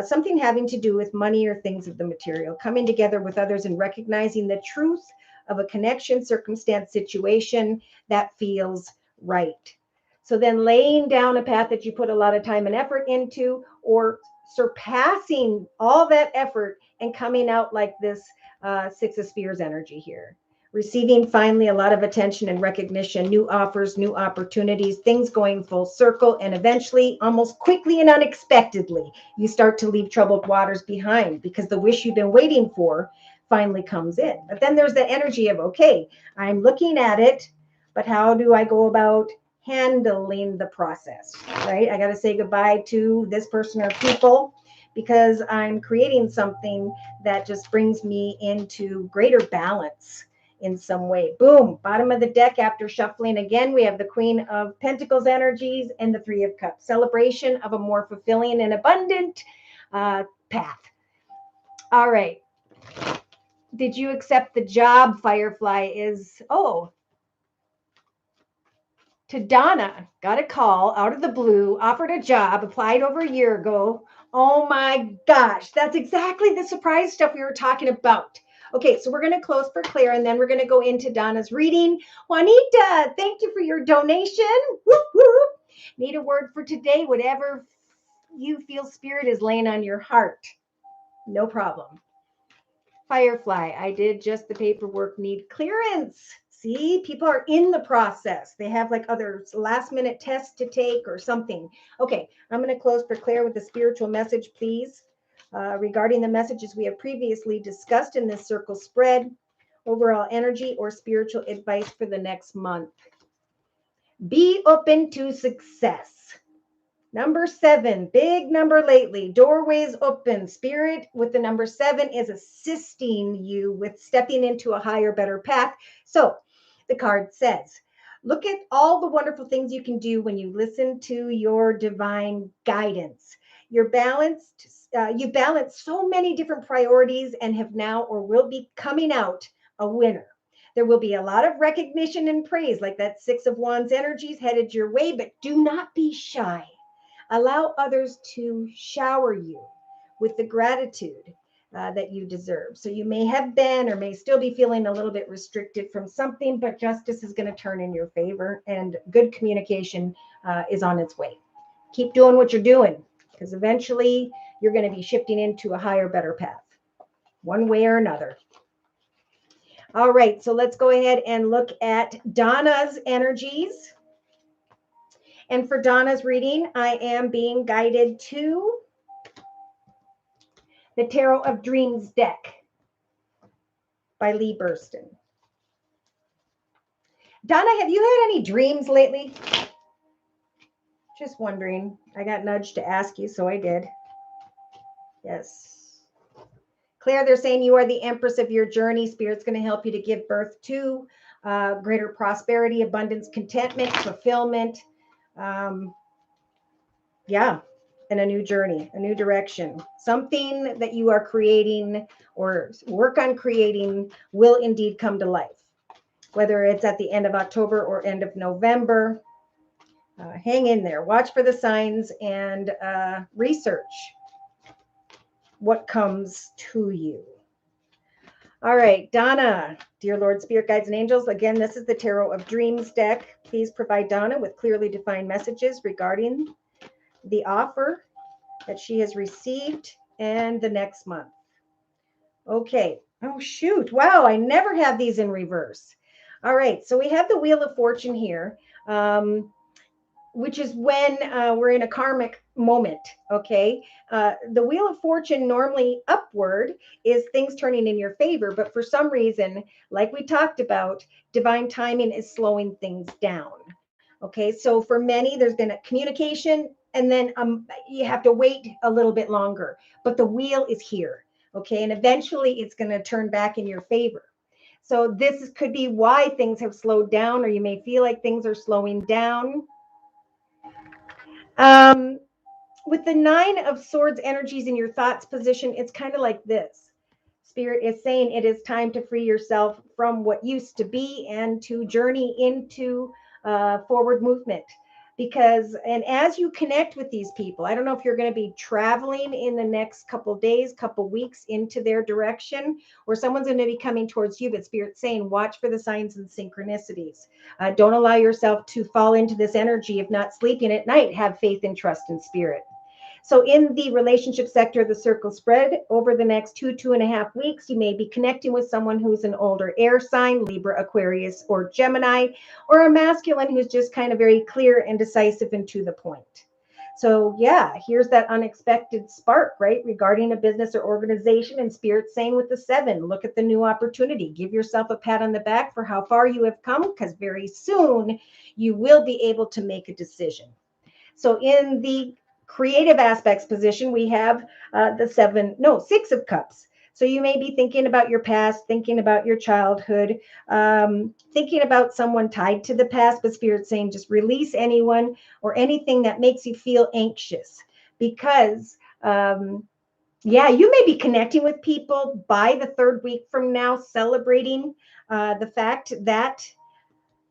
Something having to do with money or things of the material. Coming together with others and recognizing the truth of a connection, circumstance, situation that feels right. So then laying down a path that you put a lot of time and effort into, or surpassing all that effort and coming out like this 6 of Spears energy here. Receiving finally a lot of attention and recognition, new offers, new opportunities, things going full circle, and eventually, almost quickly and unexpectedly, you start to leave troubled waters behind, because the wish you've been waiting for finally comes in. But then there's the energy of, okay, I'm looking at it, but how do I go about handling the process, right? I got to say goodbye to this person or people, because I'm creating something that just brings me into greater balance in some way. Boom, bottom of the deck after shuffling again, we have the Queen of Pentacles energies and the 3 of Cups. Celebration of a more fulfilling and abundant path. All right. Did you accept the job, Firefly? To Donna, got a call out of the blue, offered a job, applied over a year ago. Oh my gosh, that's exactly the surprise stuff we were talking about. Okay, so we're going to close for Claire, and then we're going to go into Donna's reading. Juanita, thank you for your donation. Whoop, whoop. Need a word for today, whatever you feel Spirit is laying on your heart. No problem. Firefly, I did just the paperwork, need clearance. See, people are in the process. They have like other last minute tests to take or something. Okay, I'm going to close for Claire with the spiritual message, please. Regarding the messages we have previously discussed in this circle spread, overall energy or spiritual advice for the next month. Be open to success. Number 7, big number lately, doorways open. Spirit with the number 7 is assisting you with stepping into a higher, better path. So the card says, look at all the wonderful things you can do when you listen to your divine guidance. You've balanced so many different priorities and have now or will be coming out a winner. There will be a lot of recognition and praise, like that 6 of Wands energies headed your way, but do not be shy. Allow others to shower you with the gratitude that you deserve. So you may have been or may still be feeling a little bit restricted from something, but justice is going to turn in your favor, and good communication is on its way. Keep doing what you're doing, because eventually you're going to be shifting into a higher, better path, one way or another. All right, so let's go ahead and look at Donna's energies. And for Donna's reading, I am being guided to the Tarot of Dreams deck by Lee Burston. Donna, have you had any dreams lately? Just wondering. I got nudged to ask you, so I did. Yes. Claire, they're saying you are the empress of your journey. Spirit's going to help you to give birth to greater prosperity, abundance, contentment, fulfillment. Yeah, and a new journey, a new direction. Something that you are creating or work on creating will indeed come to life, whether it's at the end of October or end of November. Hang in there, watch for the signs, and research what comes to you. All right, Donna, dear Lord, Spirit, Guides, and Angels. Again, this is the Tarot of Dreams deck. Please provide Donna with clearly defined messages regarding the offer that she has received and the next month. Okay. Oh, shoot. Wow, I never have these in reverse. All right, so we have the Wheel of Fortune here. Which is when we're in a karmic moment, okay? The Wheel of Fortune, normally upward, is things turning in your favor, but for some reason, like we talked about, divine timing is slowing things down, okay? So for many, there's been a communication, and then you have to wait a little bit longer, but the wheel is here, okay? And eventually, it's going to turn back in your favor. So this could be why things have slowed down, or you may feel like things are slowing down. With the 9 of Swords energies in your thoughts position, it's kind of like this. Spirit is saying it is time to free yourself from what used to be and to journey into forward movement. And as you connect with these people, I don't know if you're going to be traveling in the next couple days, couple weeks into their direction, or someone's going to be coming towards you, but Spirit's saying, watch for the signs and synchronicities. Don't allow yourself to fall into this energy of not sleeping at night. Have faith and trust in Spirit. So in the relationship sector of the circle spread, over the next 2.5 weeks, you may be connecting with someone who's an older air sign, Libra, Aquarius, or Gemini, or a masculine who's just kind of very clear and decisive and to the point. So yeah, here's that unexpected spark, right? Regarding a business or organization, and Spirit saying with the 7, look at the new opportunity. Give yourself a pat on the back for how far you have come, because very soon you will be able to make a decision. So in the creative aspects position, we have the 6 of Cups. So you may be thinking about your past, thinking about your childhood, thinking about someone tied to the past, but Spirit's saying just release anyone or anything that makes you feel anxious, because you may be connecting with people by the 3rd week from now, celebrating the fact that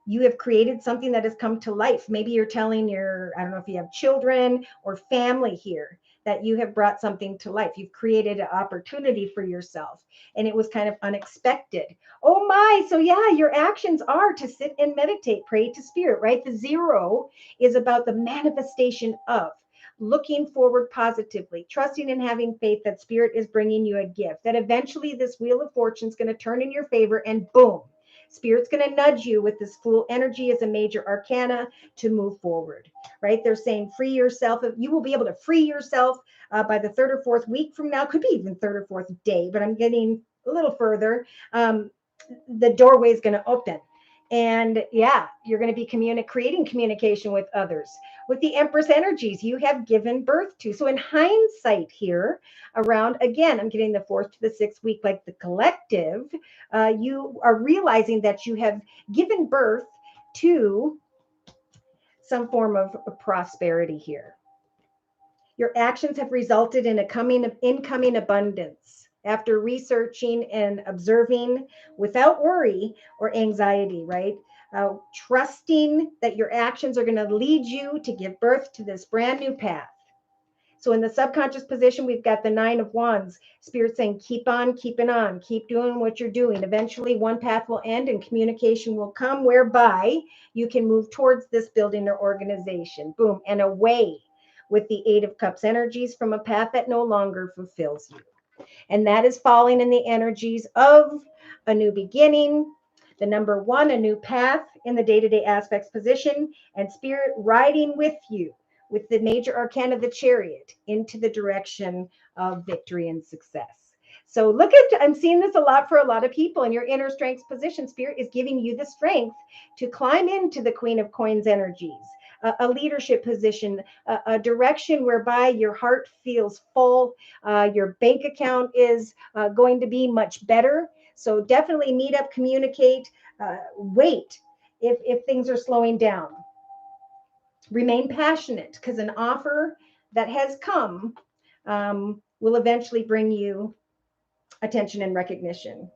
you have created something that has come to life. Maybe you're telling I don't know if you have children or family here, that you have brought something to life. You've created an opportunity for yourself, and it was kind of unexpected. Oh my, so yeah, your actions are to sit and meditate, pray to Spirit, right? The 0 is about the manifestation of looking forward positively, trusting and having faith that Spirit is bringing you a gift, that eventually this Wheel of Fortune is going to turn in your favor, and boom, Spirit's going to nudge you with this Fool energy as a major arcana to move forward, right? They're saying free yourself. You will be able to free yourself by the 3rd or 4th week from now. Could be even 3rd or 4th day, but I'm getting a little further. The doorway is going to open. And yeah, you're going to be creating communication with others. With the Empress energies, you have given birth to. So in hindsight here, around, again, I'm getting the 4th to the 6th week, like the collective, you are realizing that you have given birth to some form of prosperity here. Your actions have resulted in incoming abundance after researching and observing without worry or anxiety, right? Trusting that your actions are going to lead you to give birth to this brand new path. So in the subconscious position, we've got the 9 of Wands. Spirit saying, keep on keeping on, keep doing what you're doing. Eventually, one path will end and communication will come whereby you can move towards this building or organization. Boom, and away with the 8 of Cups energies from a path that no longer fulfills you. And that is falling in the energies of a new beginning, the number 1, a new path in the day-to-day aspects position, and Spirit riding with you with the major arcana of the Chariot into the direction of victory and success. So look at, I'm seeing this a lot for a lot of people in your inner strength position. Spirit is giving you the strength to climb into the Queen of Coins energies, a leadership position, a direction whereby your heart feels full, your bank account is going to be much better. So definitely meet up, communicate, wait if things are slowing down. Remain passionate, because an offer that has come will eventually bring you attention and recognition.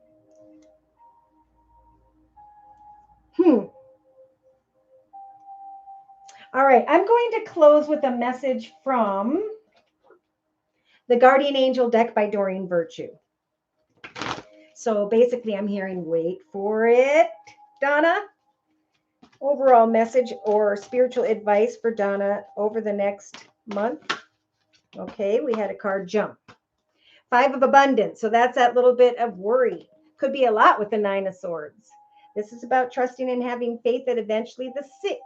All right, I'm going to close with a message from the Guardian Angel deck by Doreen Virtue. So basically, I'm hearing, wait for it, Donna. Overall message or spiritual advice for Donna over the next month. Okay, we had a card jump. 5 of Abundance. So that's that little bit of worry. Could be a lot with the 9 of Swords. This is about trusting and having faith that eventually the 6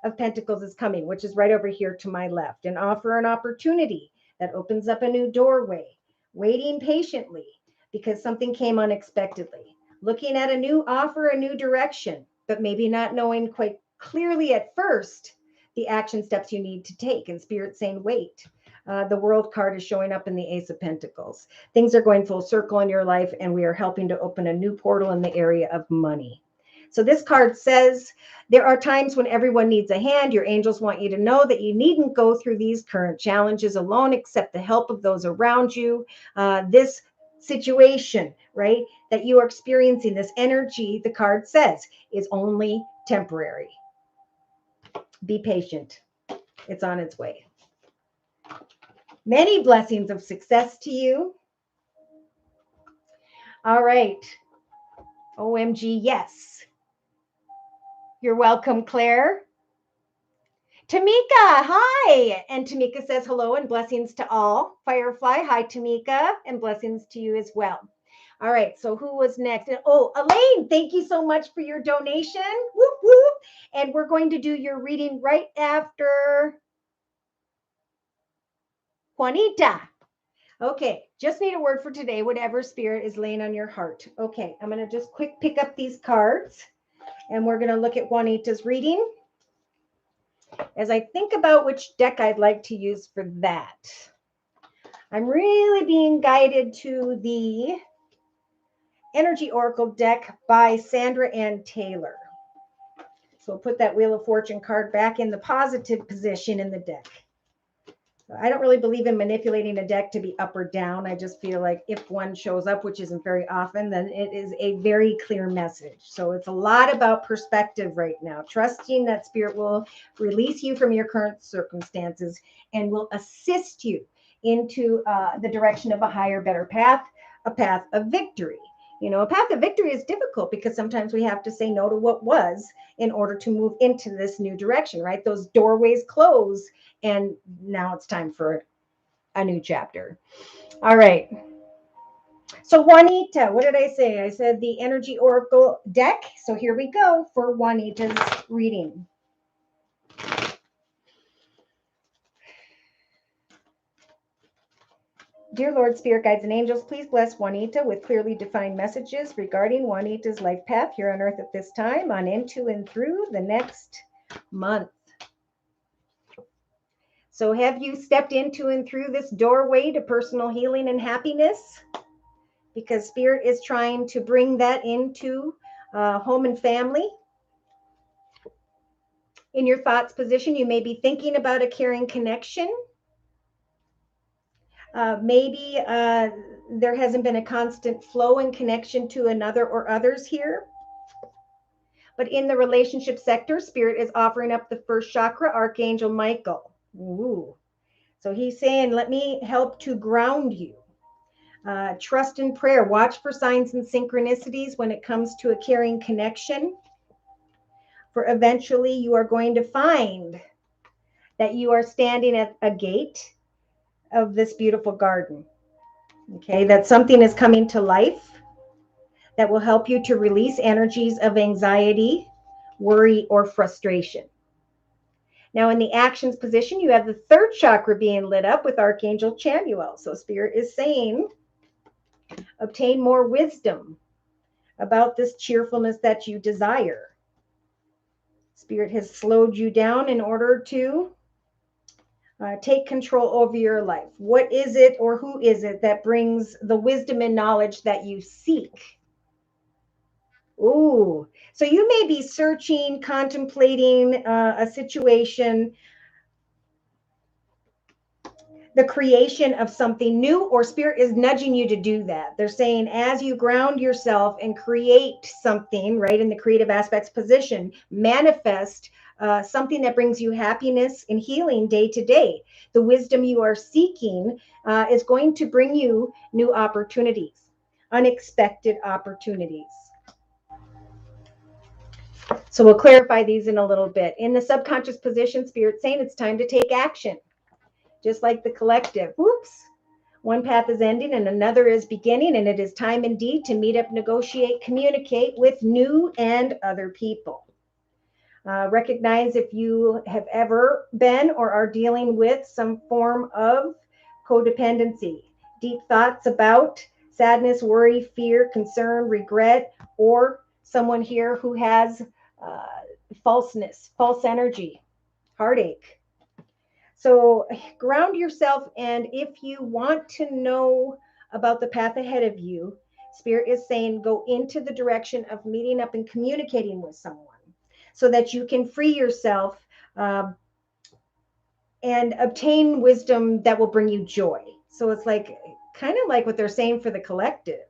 of Pentacles is coming, which is right over here to my left. An offer, an opportunity that opens up a new doorway. Waiting patiently because something came unexpectedly. Looking at a new offer, a new direction, but maybe not knowing quite clearly at first the action steps you need to take. And Spirit saying, wait. The World card is showing up in the Ace of Pentacles. Things are going full circle in your life, and we are helping to open a new portal in the area of money. So this card says, there are times when everyone needs a hand. Your angels want you to know that you needn't go through these current challenges alone, accept the help of those around you. This situation, right, that you are experiencing, this energy, the card says, is only temporary. Be patient. It's on its way. Many blessings of success to you. All right. OMG, yes. You're welcome, Claire. Tamika, hi. And Tamika says hello and blessings to all. Firefly, hi, Tamika, and blessings to you as well. All right, so who was next? Oh, Elaine, thank you so much for your donation. Whoop, whoop. And we're going to do your reading right after Juanita. Okay, just need a word for today, whatever spirit is laying on your heart. Okay, I'm going to just quick pick up these cards, and we're going to look at Juanita's reading as I think about which deck I'd like to use for that. I'm really being guided to the Energy Oracle deck by Sandra Ann Taylor. So we'll put that Wheel of Fortune card back in the positive position in the deck. I don't really believe in manipulating a deck to be up or down. I just feel like if one shows up, which isn't very often, then it is a very clear message. So it's a lot about perspective right now, trusting that Spirit will release you from your current circumstances and will assist you into the direction of a higher, better path, a path of victory. You know, a path of victory is difficult because sometimes we have to say no to what was in order to move into this new direction, right? Those doorways close, and now it's time for a new chapter. All right. So Juanita, what did I say? I said the Energy Oracle deck. So here we go for Juanita's reading. Dear Lord, Spirit Guides and Angels, please bless Juanita with clearly defined messages regarding Juanita's life path here on Earth at this time, on into and through the next month. So have you stepped into and through this doorway to personal healing and happiness? Because Spirit is trying to bring that into home and family. In your thoughts position, you may be thinking about a caring connection. Maybe there hasn't been a constant flow and connection to another or others here. But in the relationship sector, Spirit is offering up the first chakra, Archangel Michael. Ooh. So he's saying, let me help to ground you. Trust in prayer. Watch for signs and synchronicities when it comes to a caring connection. For eventually you are going to find that you are standing at a gate of this beautiful garden. Okay, that something is coming to life that will help you to release energies of anxiety, worry, or frustration. Now, in the actions position, you have the third chakra being lit up with Archangel Chamuel. So Spirit is saying, obtain more wisdom about this cheerfulness that you desire. Spirit has slowed you down in order to take control over your life. What is it or who is it that brings the wisdom and knowledge that you seek? Ooh, so you may be searching, contemplating a situation, the creation of something new, or Spirit is nudging you to do that. They're saying as you ground yourself and create something, right, in the creative aspects position, manifest something that brings you happiness and healing day to day. The wisdom you are seeking is going to bring you new opportunities, unexpected opportunities. So we'll clarify these in a little bit. In the subconscious position, Spirit saying it's time to take action. Just like the collective. Whoops. One path is ending and another is beginning, and it is time indeed to meet up, negotiate, communicate with new and other people. Recognize if you have ever been or are dealing with some form of codependency, deep thoughts about sadness, worry, fear, concern, regret, or someone here who has falseness, false energy, heartache. So ground yourself, and if you want to know about the path ahead of you, Spirit is saying go into the direction of meeting up and communicating with someone so that you can free yourself and obtain wisdom that will bring you joy. So it's like kind of like what they're saying for the collective.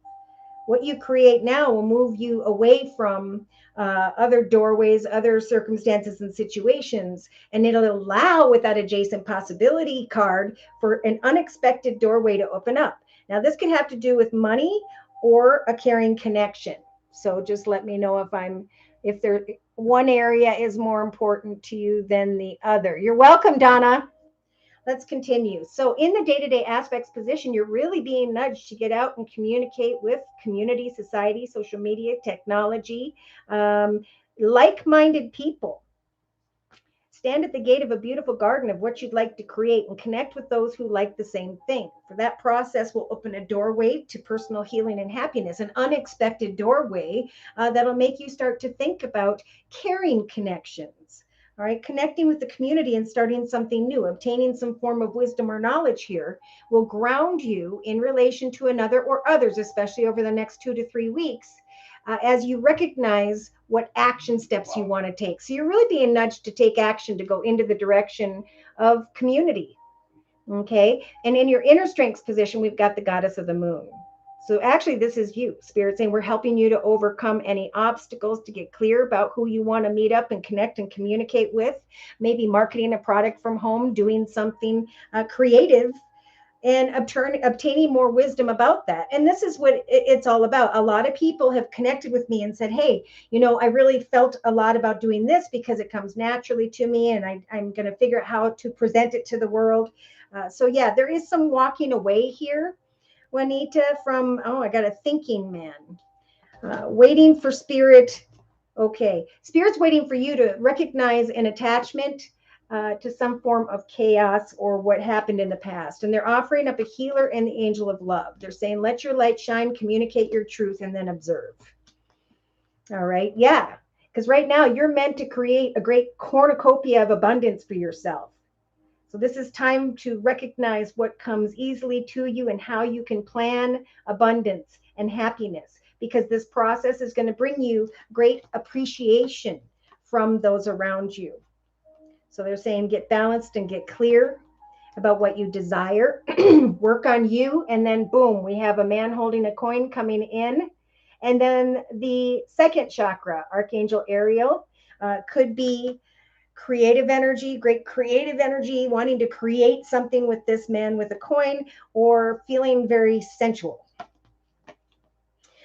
What you create now will move you away from other doorways, other circumstances and situations, and it'll allow, with that adjacent possibility card, for an unexpected doorway to open up. Now, this could have to do with money or a caring connection. So just let me know if there one area is more important to you than the other. You're welcome, Donna. Let's continue. So in the day-to-day aspects position, you're really being nudged to get out and communicate with community, society, social media, technology, like-minded people. Stand at the gate of a beautiful garden of what you'd like to create and connect with those who like the same thing. For that process will open a doorway to personal healing and happiness, an unexpected doorway that'll make you start to think about caring connections. All right, connecting with the community and starting something new, obtaining some form of wisdom or knowledge here will ground you in relation to another or others, especially over the next 2 to 3 weeks, as you recognize what action steps you want to take. So you're really being nudged to take action, to go into the direction of community. Okay, and in your inner strengths position, we've got the goddess of the moon. So actually, this is you, Spirit, saying we're helping you to overcome any obstacles, to get clear about who you want to meet up and connect and communicate with, maybe marketing a product from home, doing something creative, and obtaining more wisdom about that. And this is what it's all about. A lot of people have connected with me and said, hey, I really felt a lot about doing this because it comes naturally to me, and I'm going to figure out how to present it to the world. So yeah, there is some walking away here, Juanita, from, I got a thinking man. Waiting for Spirit. Okay. Spirit's waiting for you to recognize an attachment to some form of chaos or what happened in the past. And they're offering up a healer and the angel of love. They're saying, let your light shine, communicate your truth, and then observe. All right. Yeah. Because right now you're meant to create a great cornucopia of abundance for yourself. So this is time to recognize what comes easily to you and how you can plan abundance and happiness, because this process is going to bring you great appreciation from those around you. So they're saying get balanced and get clear about what you desire, work on you, and then boom, we have a man holding a coin coming in. And then the second chakra, Archangel Ariel, could be creative energy, great creative energy, wanting to create something with this man with a coin, or feeling very sensual.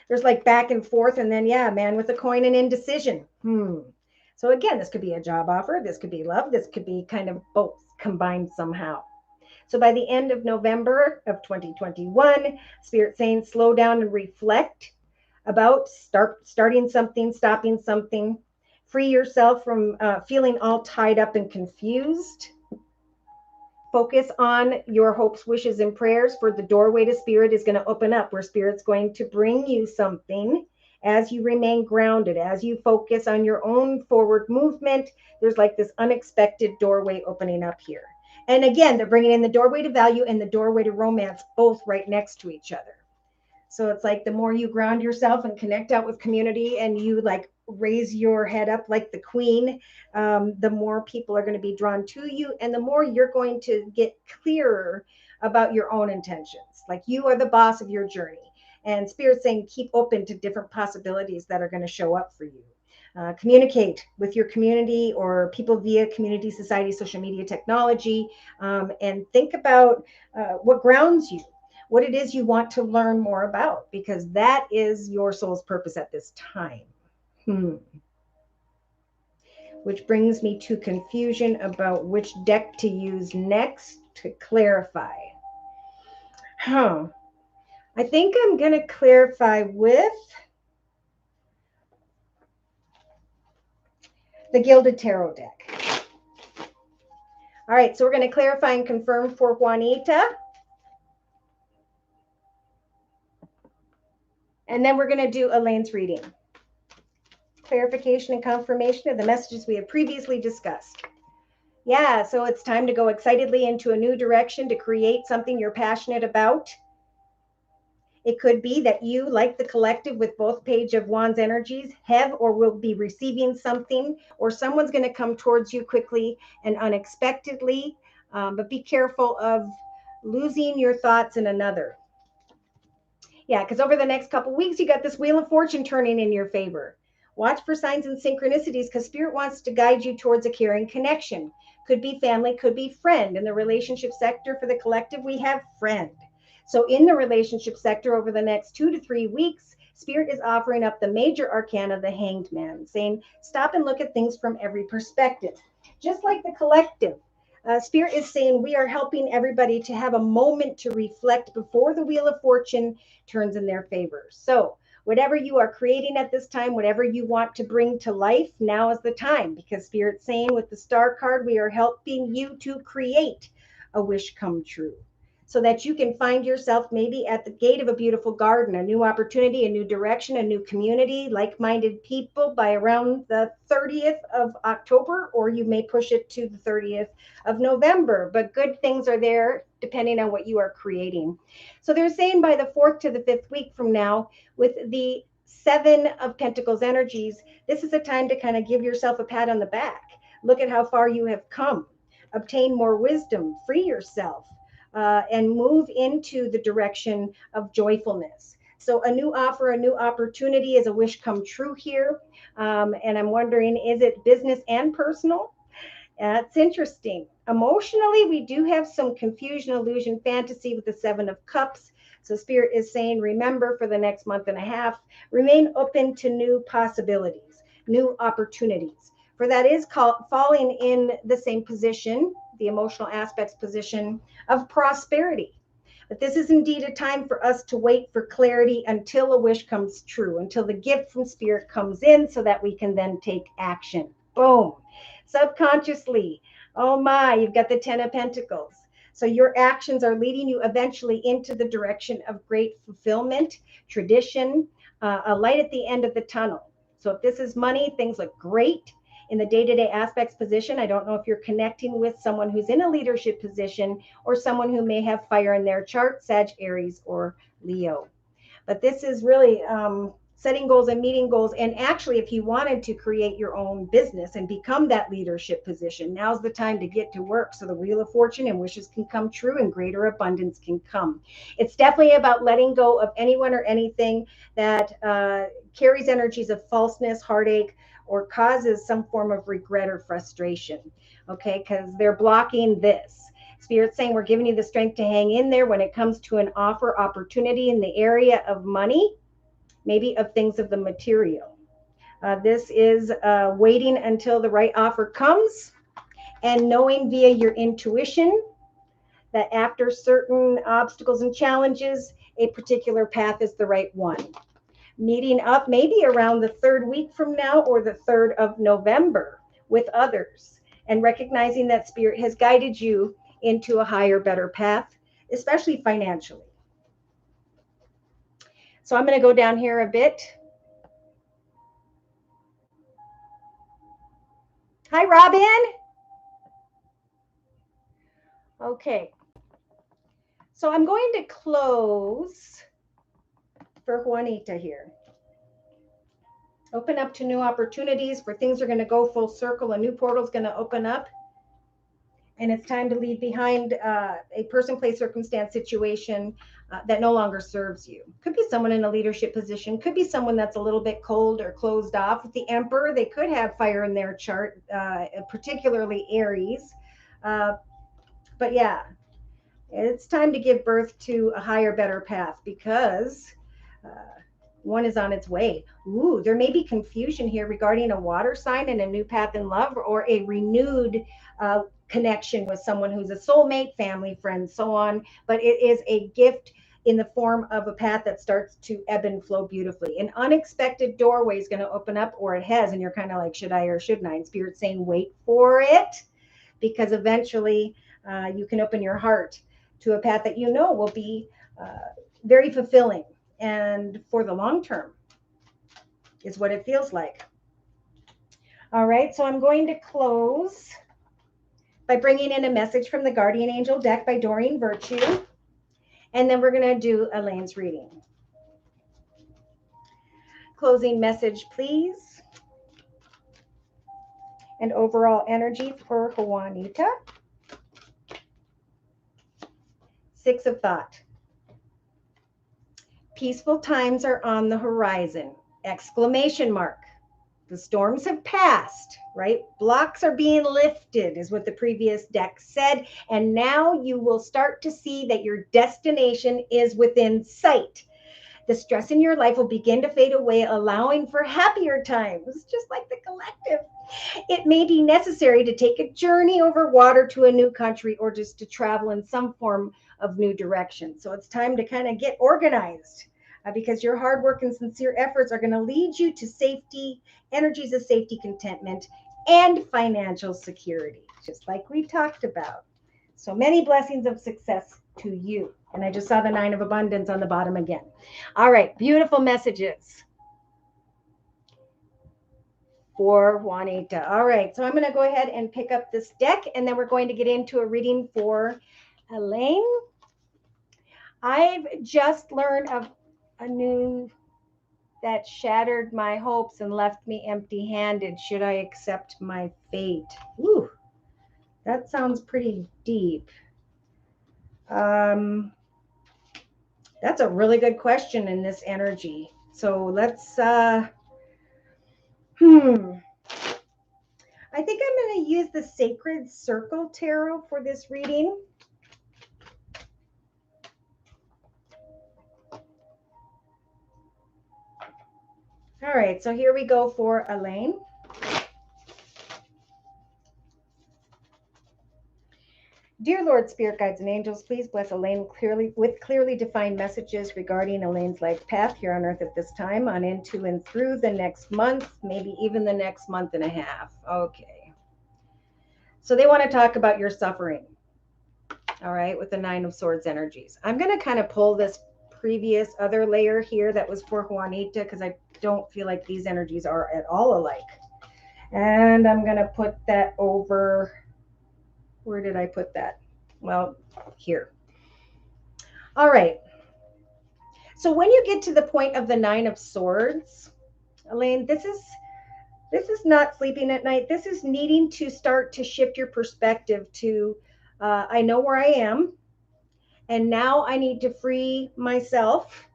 There's like back and forth, and then man with a coin and indecision. So again, this could be a job offer, this could be love, this could be kind of both combined somehow. So by the end of November of 2021, Spirit saying slow down and reflect about starting something, stopping something, Free yourself from feeling all tied up and confused. Focus on your hopes, wishes, and prayers, for the doorway to spirit is going to open up, where spirit's going to bring you something as you remain grounded, as you focus on your own forward movement. There's like this unexpected doorway opening up here. And again, they're bringing in the doorway to value and the doorway to romance, both right next to each other. So it's like the more you ground yourself and connect out with community, and you like raise your head up like the queen, the more people are going to be drawn to you, and the more you're going to get clearer about your own intentions. Like you are the boss of your journey. And Spirit's saying keep open to different possibilities that are going to show up for you. Communicate with your community or people via community, society, social media, technology, and think about what grounds you, what it is you want to learn more about, because that is your soul's purpose at this time. Which brings me to confusion about which deck to use next to clarify. I think I'm going to clarify with the Gilded Tarot deck. All right, so we're going to clarify and confirm for Juanita. And then we're going to do Elaine's reading. Clarification and confirmation of the messages we have previously discussed. Yeah, so it's time to go excitedly into a new direction to create something you're passionate about. It could be that you, like the collective with both Page of Wands energies, have or will be receiving something, or someone's going to come towards you quickly and unexpectedly, but be careful of losing your thoughts in another. Yeah, because over the next couple weeks, you got this Wheel of Fortune turning in your favor. Watch for signs and synchronicities, because Spirit wants to guide you towards a caring connection. Could be family, could be friend. In the relationship sector for the collective, we have friend. So in the relationship sector over the next 2 to 3 weeks, Spirit is offering up the major arcana, the Hanged Man, saying stop and look at things from every perspective. Just like the collective, Spirit is saying we are helping everybody to have a moment to reflect before the Wheel of Fortune turns in their favor. So whatever you are creating at this time, whatever you want to bring to life, now is the time, because Spirit's saying with the Star card, we are helping you to create a wish come true, so that you can find yourself maybe at the gate of a beautiful garden, a new opportunity, a new direction, a new community, like-minded people by around the 30th of October, or you may push it to the 30th of November. But good things are there depending on what you are creating. So they're saying by the 4th to the 5th week from now, with the 7 of Pentacles energies, this is a time to kind of give yourself a pat on the back. Look at how far you have come. Obtain more wisdom, free yourself, and move into the direction of joyfulness. So a new offer, a new opportunity is a wish come true here. And I'm wondering, is it business and personal? It's interesting. Emotionally, we do have some confusion, illusion, fantasy with the 7 of Cups. So Spirit is saying, remember, for the next month and a half, remain open to new possibilities, new opportunities. For that is falling in the same position, the emotional aspects position of prosperity. But this is indeed a time for us to wait for clarity until a wish comes true, until the gift from Spirit comes in, so that we can then take action. Boom. Subconsciously, oh my, you've got the 10 of Pentacles. So your actions are leading you eventually into the direction of great fulfillment, tradition, a light at the end of the tunnel. So if this is money, things look great. In the day-to-day aspects position, I don't know if you're connecting with someone who's in a leadership position or someone who may have fire in their chart, Sag, Aries, or Leo. But this is really setting goals and meeting goals. And actually, if you wanted to create your own business and become that leadership position, now's the time to get to work, so the Wheel of Fortune and wishes can come true and greater abundance can come. It's definitely about letting go of anyone or anything that carries energies of falseness, heartache, or causes some form of regret or frustration, okay? Because they're blocking this. Spirit's saying we're giving you the strength to hang in there when it comes to an offer, opportunity in the area of money, maybe of things of the material. This is waiting until the right offer comes and knowing via your intuition that after certain obstacles and challenges, a particular path is the right one. meeting up maybe around the third week from now or the 3rd of November with others, and recognizing that Spirit has guided you into a higher, better path, especially financially. So I'm going to go down here a bit. Hi, Robin. Okay. So I'm going to close for Juanita here. Open up to new opportunities, where things are going to go full circle. A new portal is going to open up. And it's time to leave behind a person, place, circumstance, situation that no longer serves you. Could be someone in a leadership position. Could be someone that's a little bit cold or closed off. With the Emperor, they could have fire in their chart, particularly Aries. But yeah, it's time to give birth to a higher, better path, because one is on its way. Ooh, there may be confusion here regarding a water sign and a new path in love, or a renewed connection with someone who's a soulmate, family, friend, so on. But it is a gift in the form of a path that starts to ebb and flow beautifully. An unexpected doorway is going to open up, or it has, and you're kind of like, should I or shouldn't I? And Spirit's saying, wait for it, because eventually you can open your heart to a path that you know will be very fulfilling, and for the long term is what it feels like. All right, so I'm going to close by bringing in a message from the Guardian Angel deck by Doreen Virtue, and then we're going to do Elaine's reading. Closing message, please. And overall energy for Juanita. Six of Thought. Peaceful times are on the horizon! Exclamation mark. The storms have passed, right? Blocks are being lifted, is what the previous deck said. And now you will start to see that your destination is within sight. The stress in your life will begin to fade away, allowing for happier times, just like the collective. It may be necessary to take a journey over water to a new country, or just to travel in some form of new direction. So it's time to kind of get organized, because your hard work and sincere efforts are going to lead you to safety, energies of safety, contentment, and financial security, just like we talked about. So many blessings of success to you. And I just saw the 9 of Abundance on the bottom again. All right, beautiful messages for Juanita. All right, so I'm going to go ahead and pick up this deck, and then we're going to get into a reading for Elaine. I've just learned of a news that shattered my hopes and left me empty-handed. Should I accept my fate? Ooh, that sounds pretty deep. That's a really good question in this energy. So let's, I think I'm going to use the Sacred Circle Tarot for this reading. All right, so here we go for Elaine. Dear Lord, Spirit Guides, and Angels, please bless Elaine with clearly defined messages regarding Elaine's life path here on Earth at this time, on into and through the next month, maybe even the next month and a half. Okay. So they want to talk about your suffering, all right, with the 9 of Swords energies. I'm going to kind of pull this previous other layer here that was for Juanita, because I don't feel like these energies are at all alike. And I'm going to put that over. Where did I put that? Well, here. All right. So when you get to the point of the 9 of Swords, Elaine, this is not sleeping at night. This is needing to start to shift your perspective to, I know where I am, and now I need to free myself,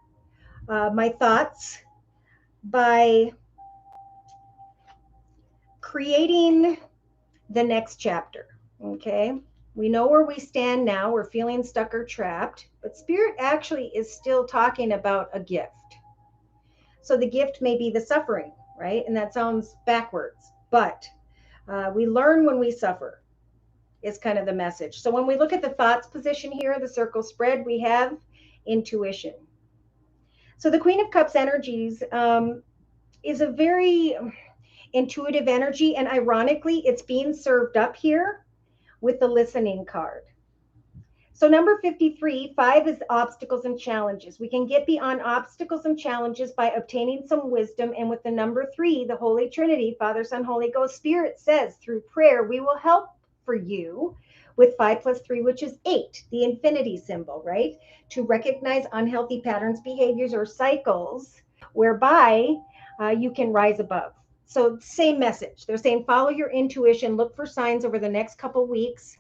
my thoughts, by creating the next chapter. Okay. We know where we stand now. We're feeling stuck or trapped, but Spirit actually is still talking about a gift. So the gift may be the suffering, right? And that sounds backwards, but we learn when we suffer is kind of the message. So when we look at the thoughts position here, the circle spread, we have intuition. So the Queen of Cups energies is a very intuitive energy, and ironically, it's being served up here with the listening card. So number 53, 5 is obstacles and challenges. We can get beyond obstacles and challenges by obtaining some wisdom. And with the number 3, the Holy Trinity, Father, Son, Holy Ghost, Spirit says through prayer, we will help for you with 5 plus 3, which is 8, the infinity symbol, right? To recognize unhealthy patterns, behaviors, or cycles whereby you can rise above. So same message. They're saying follow your intuition, look for signs over the next couple weeks,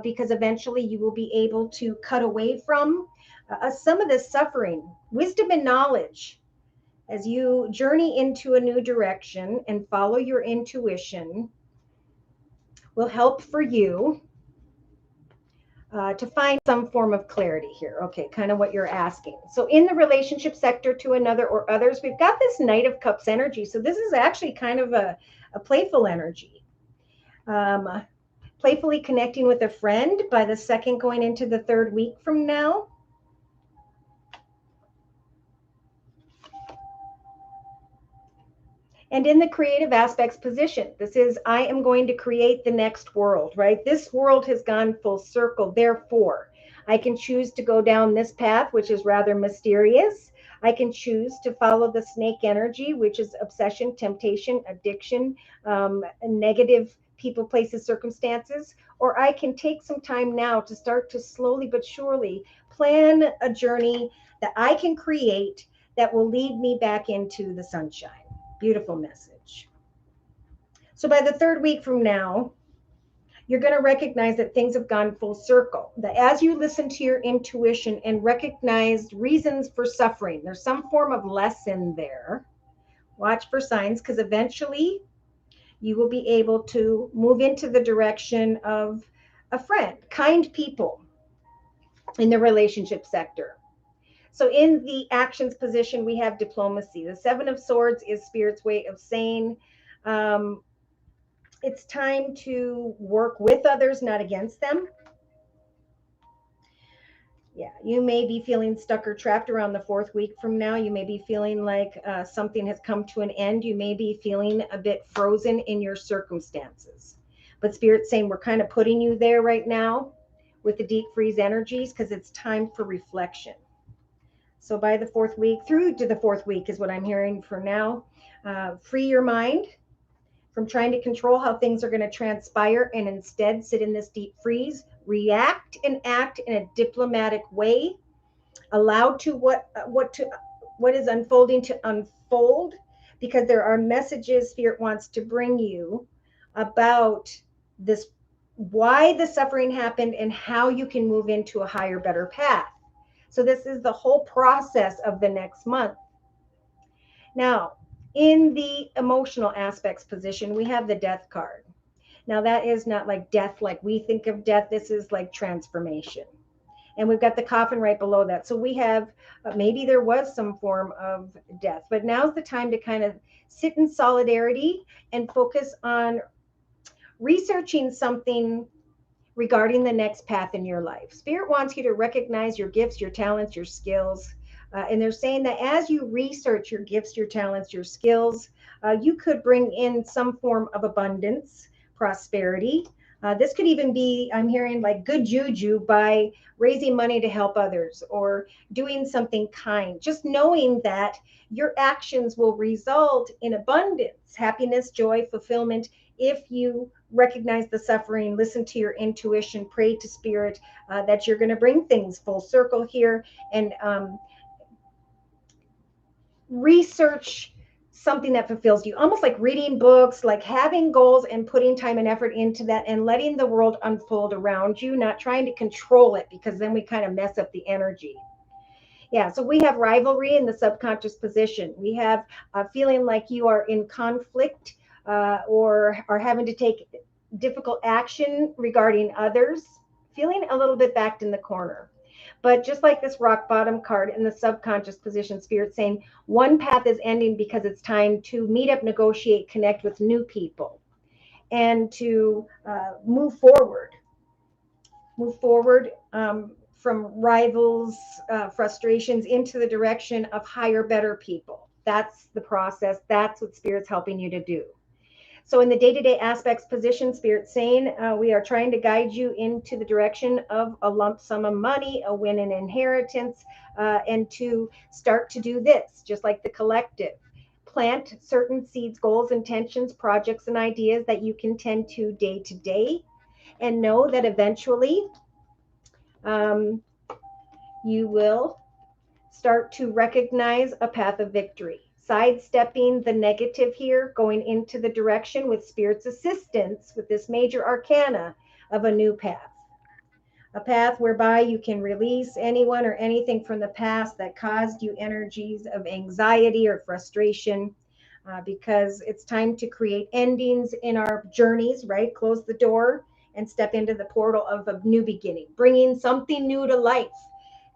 because eventually you will be able to cut away from some of this suffering. Wisdom and knowledge, as you journey into a new direction and follow your intuition, will help for you to find some form of clarity here. Okay, kind of what you're asking. So in the relationship sector to another or others, we've got this Knight of Cups energy. So this is actually kind of a playful energy. Playfully connecting with a friend by the second going into the third week from now. And in the creative aspects position, this is, I am going to create the next world, right? This world has gone full circle. Therefore, I can choose to go down this path, which is rather mysterious. I can choose to follow the snake energy, which is obsession, temptation, addiction, negative people, places, circumstances. Or I can take some time now to start to slowly but surely plan a journey that I can create that will lead me back into the sunshine. Beautiful message. So by the third week from now, you're going to recognize that things have gone full circle. That as you listen to your intuition and recognize reasons for suffering, there's some form of lesson there. Watch for signs, because eventually you will be able to move into the direction of a friend, kind people in the relationship sector. So in the actions position, we have diplomacy. The 7 of Swords is Spirit's way of saying it's time to work with others, not against them. Yeah, you may be feeling stuck or trapped around the 4th week from now. You may be feeling like something has come to an end. You may be feeling a bit frozen in your circumstances. But Spirit's saying we're kind of putting you there right now with the deep freeze energies, because it's time for reflection. So by the 4th week, through to the 4th week is what I'm hearing for now. Free your mind from trying to control how things are going to transpire, and instead sit in this deep freeze, react and act in a diplomatic way, allow to what is unfolding to unfold, because there are messages Spirit wants to bring you about this, why the suffering happened and how you can move into a higher, better path. So this is the whole process of the next month. Now, in the emotional aspects position, we have the Death card. Now, that is not like death like we think of death. This is like transformation. And we've got the coffin right below that. So we have, maybe there was some form of death, but now's the time to kind of sit in solidarity and focus on researching something regarding the next path in your life. Spirit wants you to recognize your gifts, your talents, your skills. And they're saying that as you research your gifts, your talents, your skills, you could bring in some form of abundance, prosperity. This could even be, I'm hearing, like good juju by raising money to help others or doing something kind. Just knowing that your actions will result in abundance, happiness, joy, fulfillment, if you recognize the suffering, listen to your intuition, pray to Spirit that you're going to bring things full circle here, and research something that fulfills you, almost like reading books, like having goals and putting time and effort into that and letting the world unfold around you, not trying to control it, because then we kind of mess up the energy. Yeah, so we have rivalry in the subconscious position. We have feeling like you are in conflict or are having to take difficult action regarding others, feeling a little bit backed in the corner. But just like this rock bottom card in the subconscious position, Spirit saying one path is ending because it's time to meet up, negotiate, connect with new people, and to move forward. from rivals, frustrations into the direction of higher, better people. That's the process. That's what Spirit's helping you to do. So in the day-to-day aspects position, Spirit saying, we are trying to guide you into the direction of a lump sum of money, a win in inheritance, and to start to do this, just like the collective. Plant certain seeds, goals, intentions, projects, and ideas that you can tend to day, and know that eventually um, you will start to recognize a path of victory, sidestepping the negative here, going into the direction with Spirit's assistance with this major arcana of a new path. A path whereby you can release anyone or anything from the past that caused you energies of anxiety or frustration, because it's time to create endings in our journeys, right? Close the door and step into the portal of a new beginning, bringing something new to life,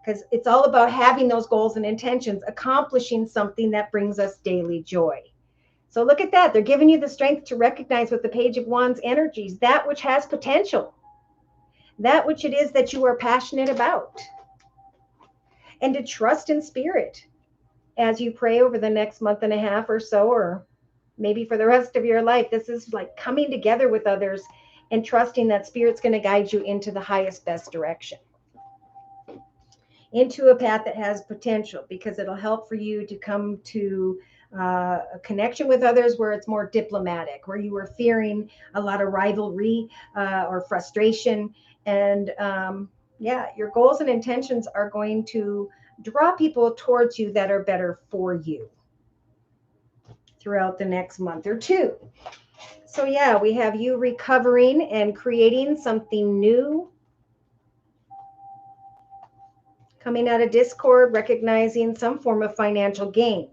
because it's all about having those goals and intentions, accomplishing something that brings us daily joy. So look at that. They're giving you the strength to recognize with the Page of Wands energies that which has potential, that which it is that you are passionate about, and to trust in Spirit as you pray over the next month and a half or so, or maybe for the rest of your life. This is like coming together with others and trusting that Spirit's going to guide you into the highest, best direction, into a path that has potential, because it'll help for you to come to a connection with others where it's more diplomatic, where you were fearing a lot of rivalry or frustration. And yeah, your goals and intentions are going to draw people towards you that are better for you throughout the next month or two. So yeah, we have you recovering and creating something new, coming out of discord, recognizing some form of financial gain.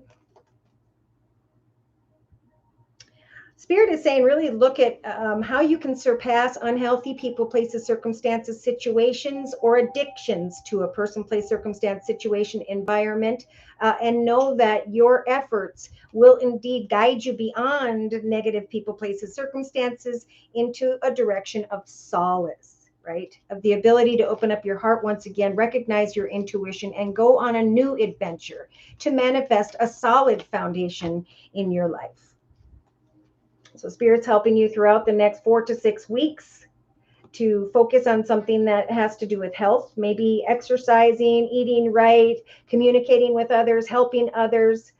Spirit is saying really look at how you can surpass unhealthy people, places, circumstances, situations, or addictions to a person, place, circumstance, situation, environment, and know that your efforts will indeed guide you beyond negative people, places, circumstances into a direction of solace, right? Of the ability to open up your heart once again, recognize your intuition, and go on a new adventure to manifest a solid foundation in your life. So Spirit's helping you throughout the next 4 to 6 weeks to focus on something that has to do with health, maybe exercising, eating right, communicating with others, helping others,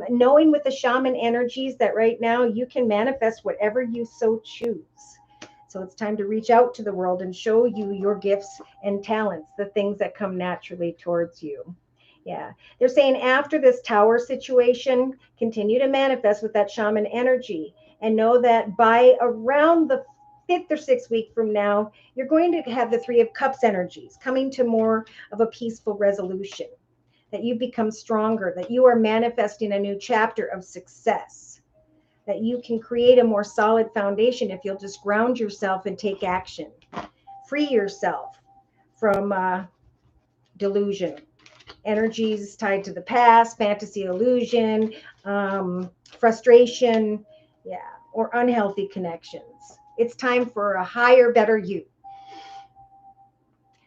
knowing with the shaman energies that right now you can manifest whatever you so choose. So it's time to reach out to the world and show you your gifts and talents, the things that come naturally towards you. Yeah, they're saying after this tower situation, continue to manifest with that shaman energy, and know that by around the 5th or 6th week from now, you're going to have the Three of Cups energies coming to more of a peaceful resolution, that you become stronger, that you are manifesting a new chapter of success, that you can create a more solid foundation if you'll just ground yourself and take action. Free yourself from delusion, energies tied to the past, fantasy, illusion, frustration, yeah, or unhealthy connections. It's time for a higher, better you.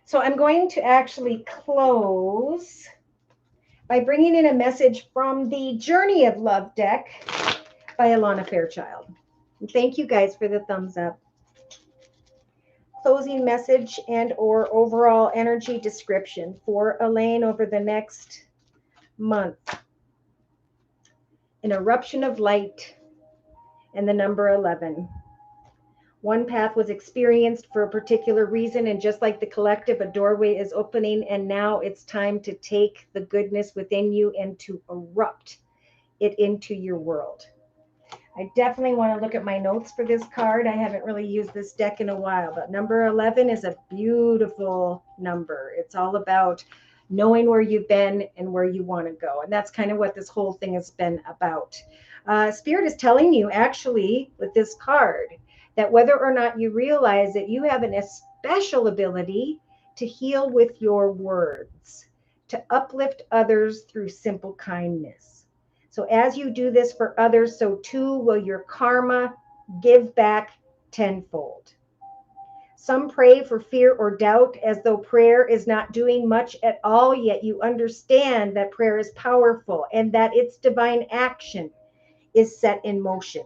So I'm going to actually close by bringing in a message from the Journey of Love deck by Alana Fairchild. And thank you guys for the thumbs up. Closing message and or overall energy description for Elaine over the next month. An eruption of light and the number 11. One path was experienced for a particular reason, and just like the collective, a doorway is opening, and now it's time to take the goodness within you and to erupt it into your world. I definitely want to look at my notes for this card. I haven't really used this deck in a while, but number 11 is a beautiful number. It's all about knowing where you've been and where you want to go. And that's kind of what this whole thing has been about. Spirit is telling you actually with this card that whether or not you realize that you have an special ability to heal with your words, to uplift others through simple kindness. So as you do this for others, so too will your karma give back tenfold. Some pray for fear or doubt as though prayer is not doing much at all, yet you understand that prayer is powerful and that its divine action is set in motion.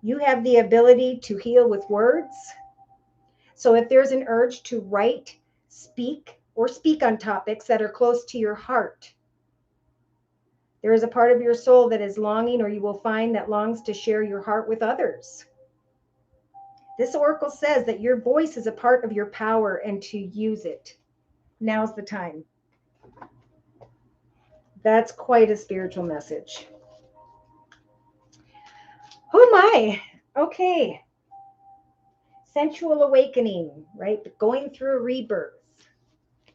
You have the ability to heal with words. So if there's an urge to write, speak, or speak on topics that are close to your heart, there is a part of your soul that is longing, or you will find that longs to share your heart with others. This oracle says that your voice is a part of your power and to use it. Now's the time. That's quite a spiritual message. Oh my. Okay. Sensual awakening, right? Going through a rebirth.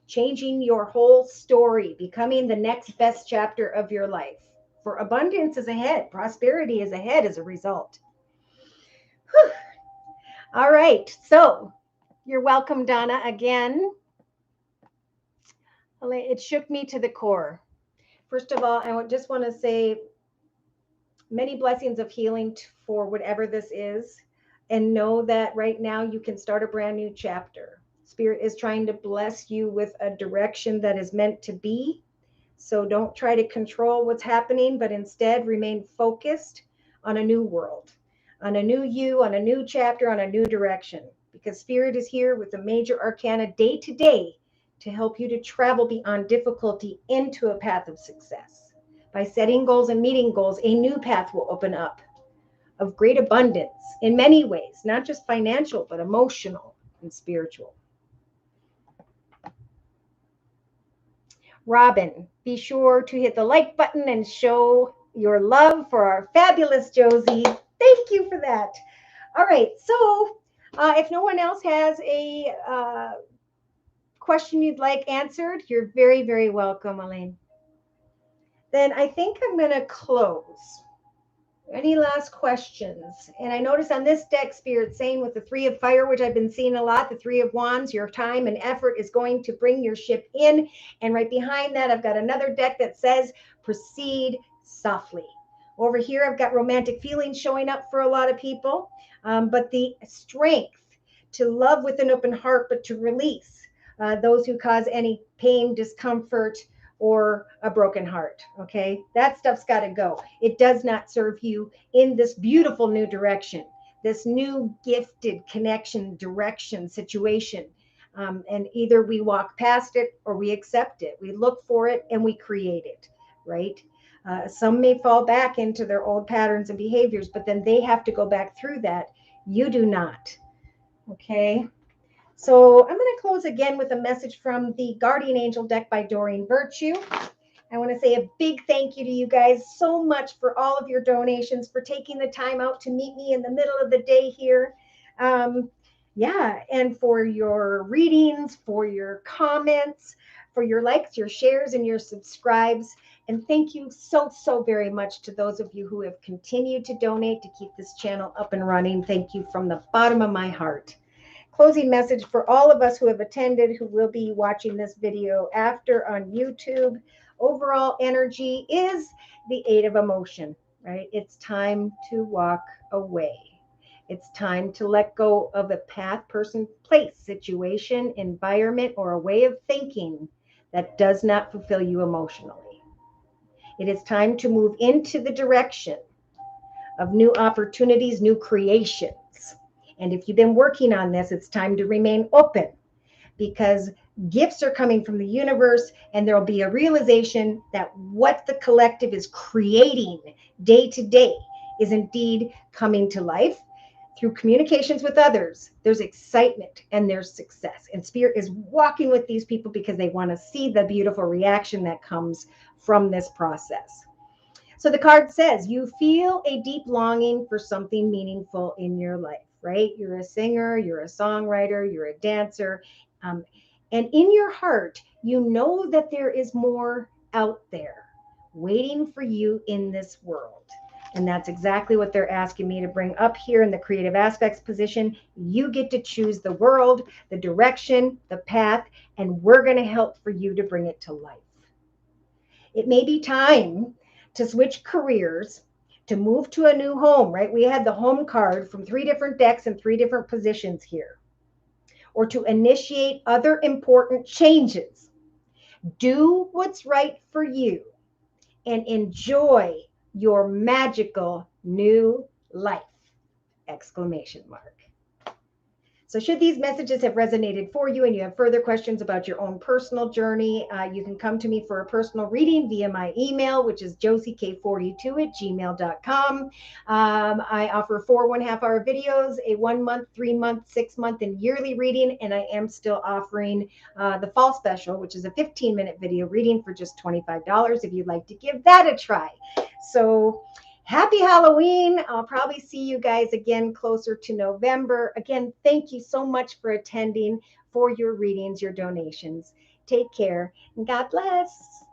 Changing your whole story, becoming the next best chapter of your life. For abundance is ahead, prosperity is ahead as a result. Whew. All right, so you're welcome, Donna, again. It shook me to the core. First of all, I just want to say many blessings of healing for whatever this is, and know that right now you can start a brand new chapter. Spirit is trying to bless you with a direction that is meant to be. So don't try to control what's happening, but instead remain focused on a new world, on a new you, on a new chapter, on a new direction. Because Spirit is here with the major arcana day to day to help you to travel beyond difficulty into a path of success. By setting goals and meeting goals, a new path will open up of great abundance in many ways, not just financial, but emotional and spiritual. Robin, be sure to hit the like button and show your love for our fabulous Josie. Thank you for that. All right, so if no one else has a question you'd like answered, you're very, very welcome, Elaine. Then I think I'm going to close. Any last questions? And I notice on this deck, Spirit saying with the Three of Fire, which I've been seeing a lot, the Three of Wands, your time and effort is going to bring your ship in. And right behind that, I've got another deck that says proceed softly. Over here, I've got romantic feelings showing up for a lot of people, but the strength to love with an open heart, but to release those who cause any pain, discomfort, or a broken heart. Okay, that stuff's got to go. It does not serve you in this beautiful new direction, this new gifted connection, direction, situation. And either we walk past it or we accept it. We look for it and we create it, right? Some may fall back into their old patterns and behaviors, but then they have to go back through that. You do not. Okay. So I'm going to close again with a message from the Guardian Angel deck by Doreen Virtue. I want to say a big thank you to you guys so much for all of your donations, for taking the time out to meet me in the middle of the day here. And for your readings, for your comments, for your likes, your shares, and your subscribes. And thank you so, so very much to those of you who have continued to donate to keep this channel up and running. Thank you from the bottom of my heart. Closing message for all of us who have attended, who will be watching this video after on YouTube. Overall energy is the Eight of Emotion, right? It's time to walk away. It's time to let go of a path, person, place, situation, environment, or a way of thinking that does not fulfill you emotionally. It is time to move into the direction of new opportunities, new creations. And if you've been working on this, it's time to remain open, because gifts are coming from the universe, and there'll be a realization that what the collective is creating day to day is indeed coming to life through communications with others. There's excitement and there's success. And Spirit is walking with these people because they want to see the beautiful reaction that comes from this process. So the card says you feel a deep longing for something meaningful in your life. Right? You're a singer, you're a songwriter, you're a dancer. And in your heart, you know that there is more out there waiting for you in this world. And that's exactly what they're asking me to bring up here in the creative aspects position. You get to choose the world, the direction, the path, and we're going to help for you to bring it to life. It may be time to switch careers, to move to a new home, right? We had the home card from 3 different decks and 3 different positions here. or to initiate other important changes. Do what's right for you and enjoy your magical new life! Exclamation mark. So should these messages have resonated for you and you have further questions about your own personal journey, you can come to me for a personal reading via my email, which is josiek42@gmail.com. I offer 4 1/2 hour videos, a 1 month, 3 month, 6 month, and yearly reading. And I am still offering the fall special, which is a 15-minute video reading for just $25 if you'd like to give that a try. So happy Halloween. I'll probably see you guys again closer to November. Again, thank you so much for attending, for your readings, your donations. Take care, and God bless.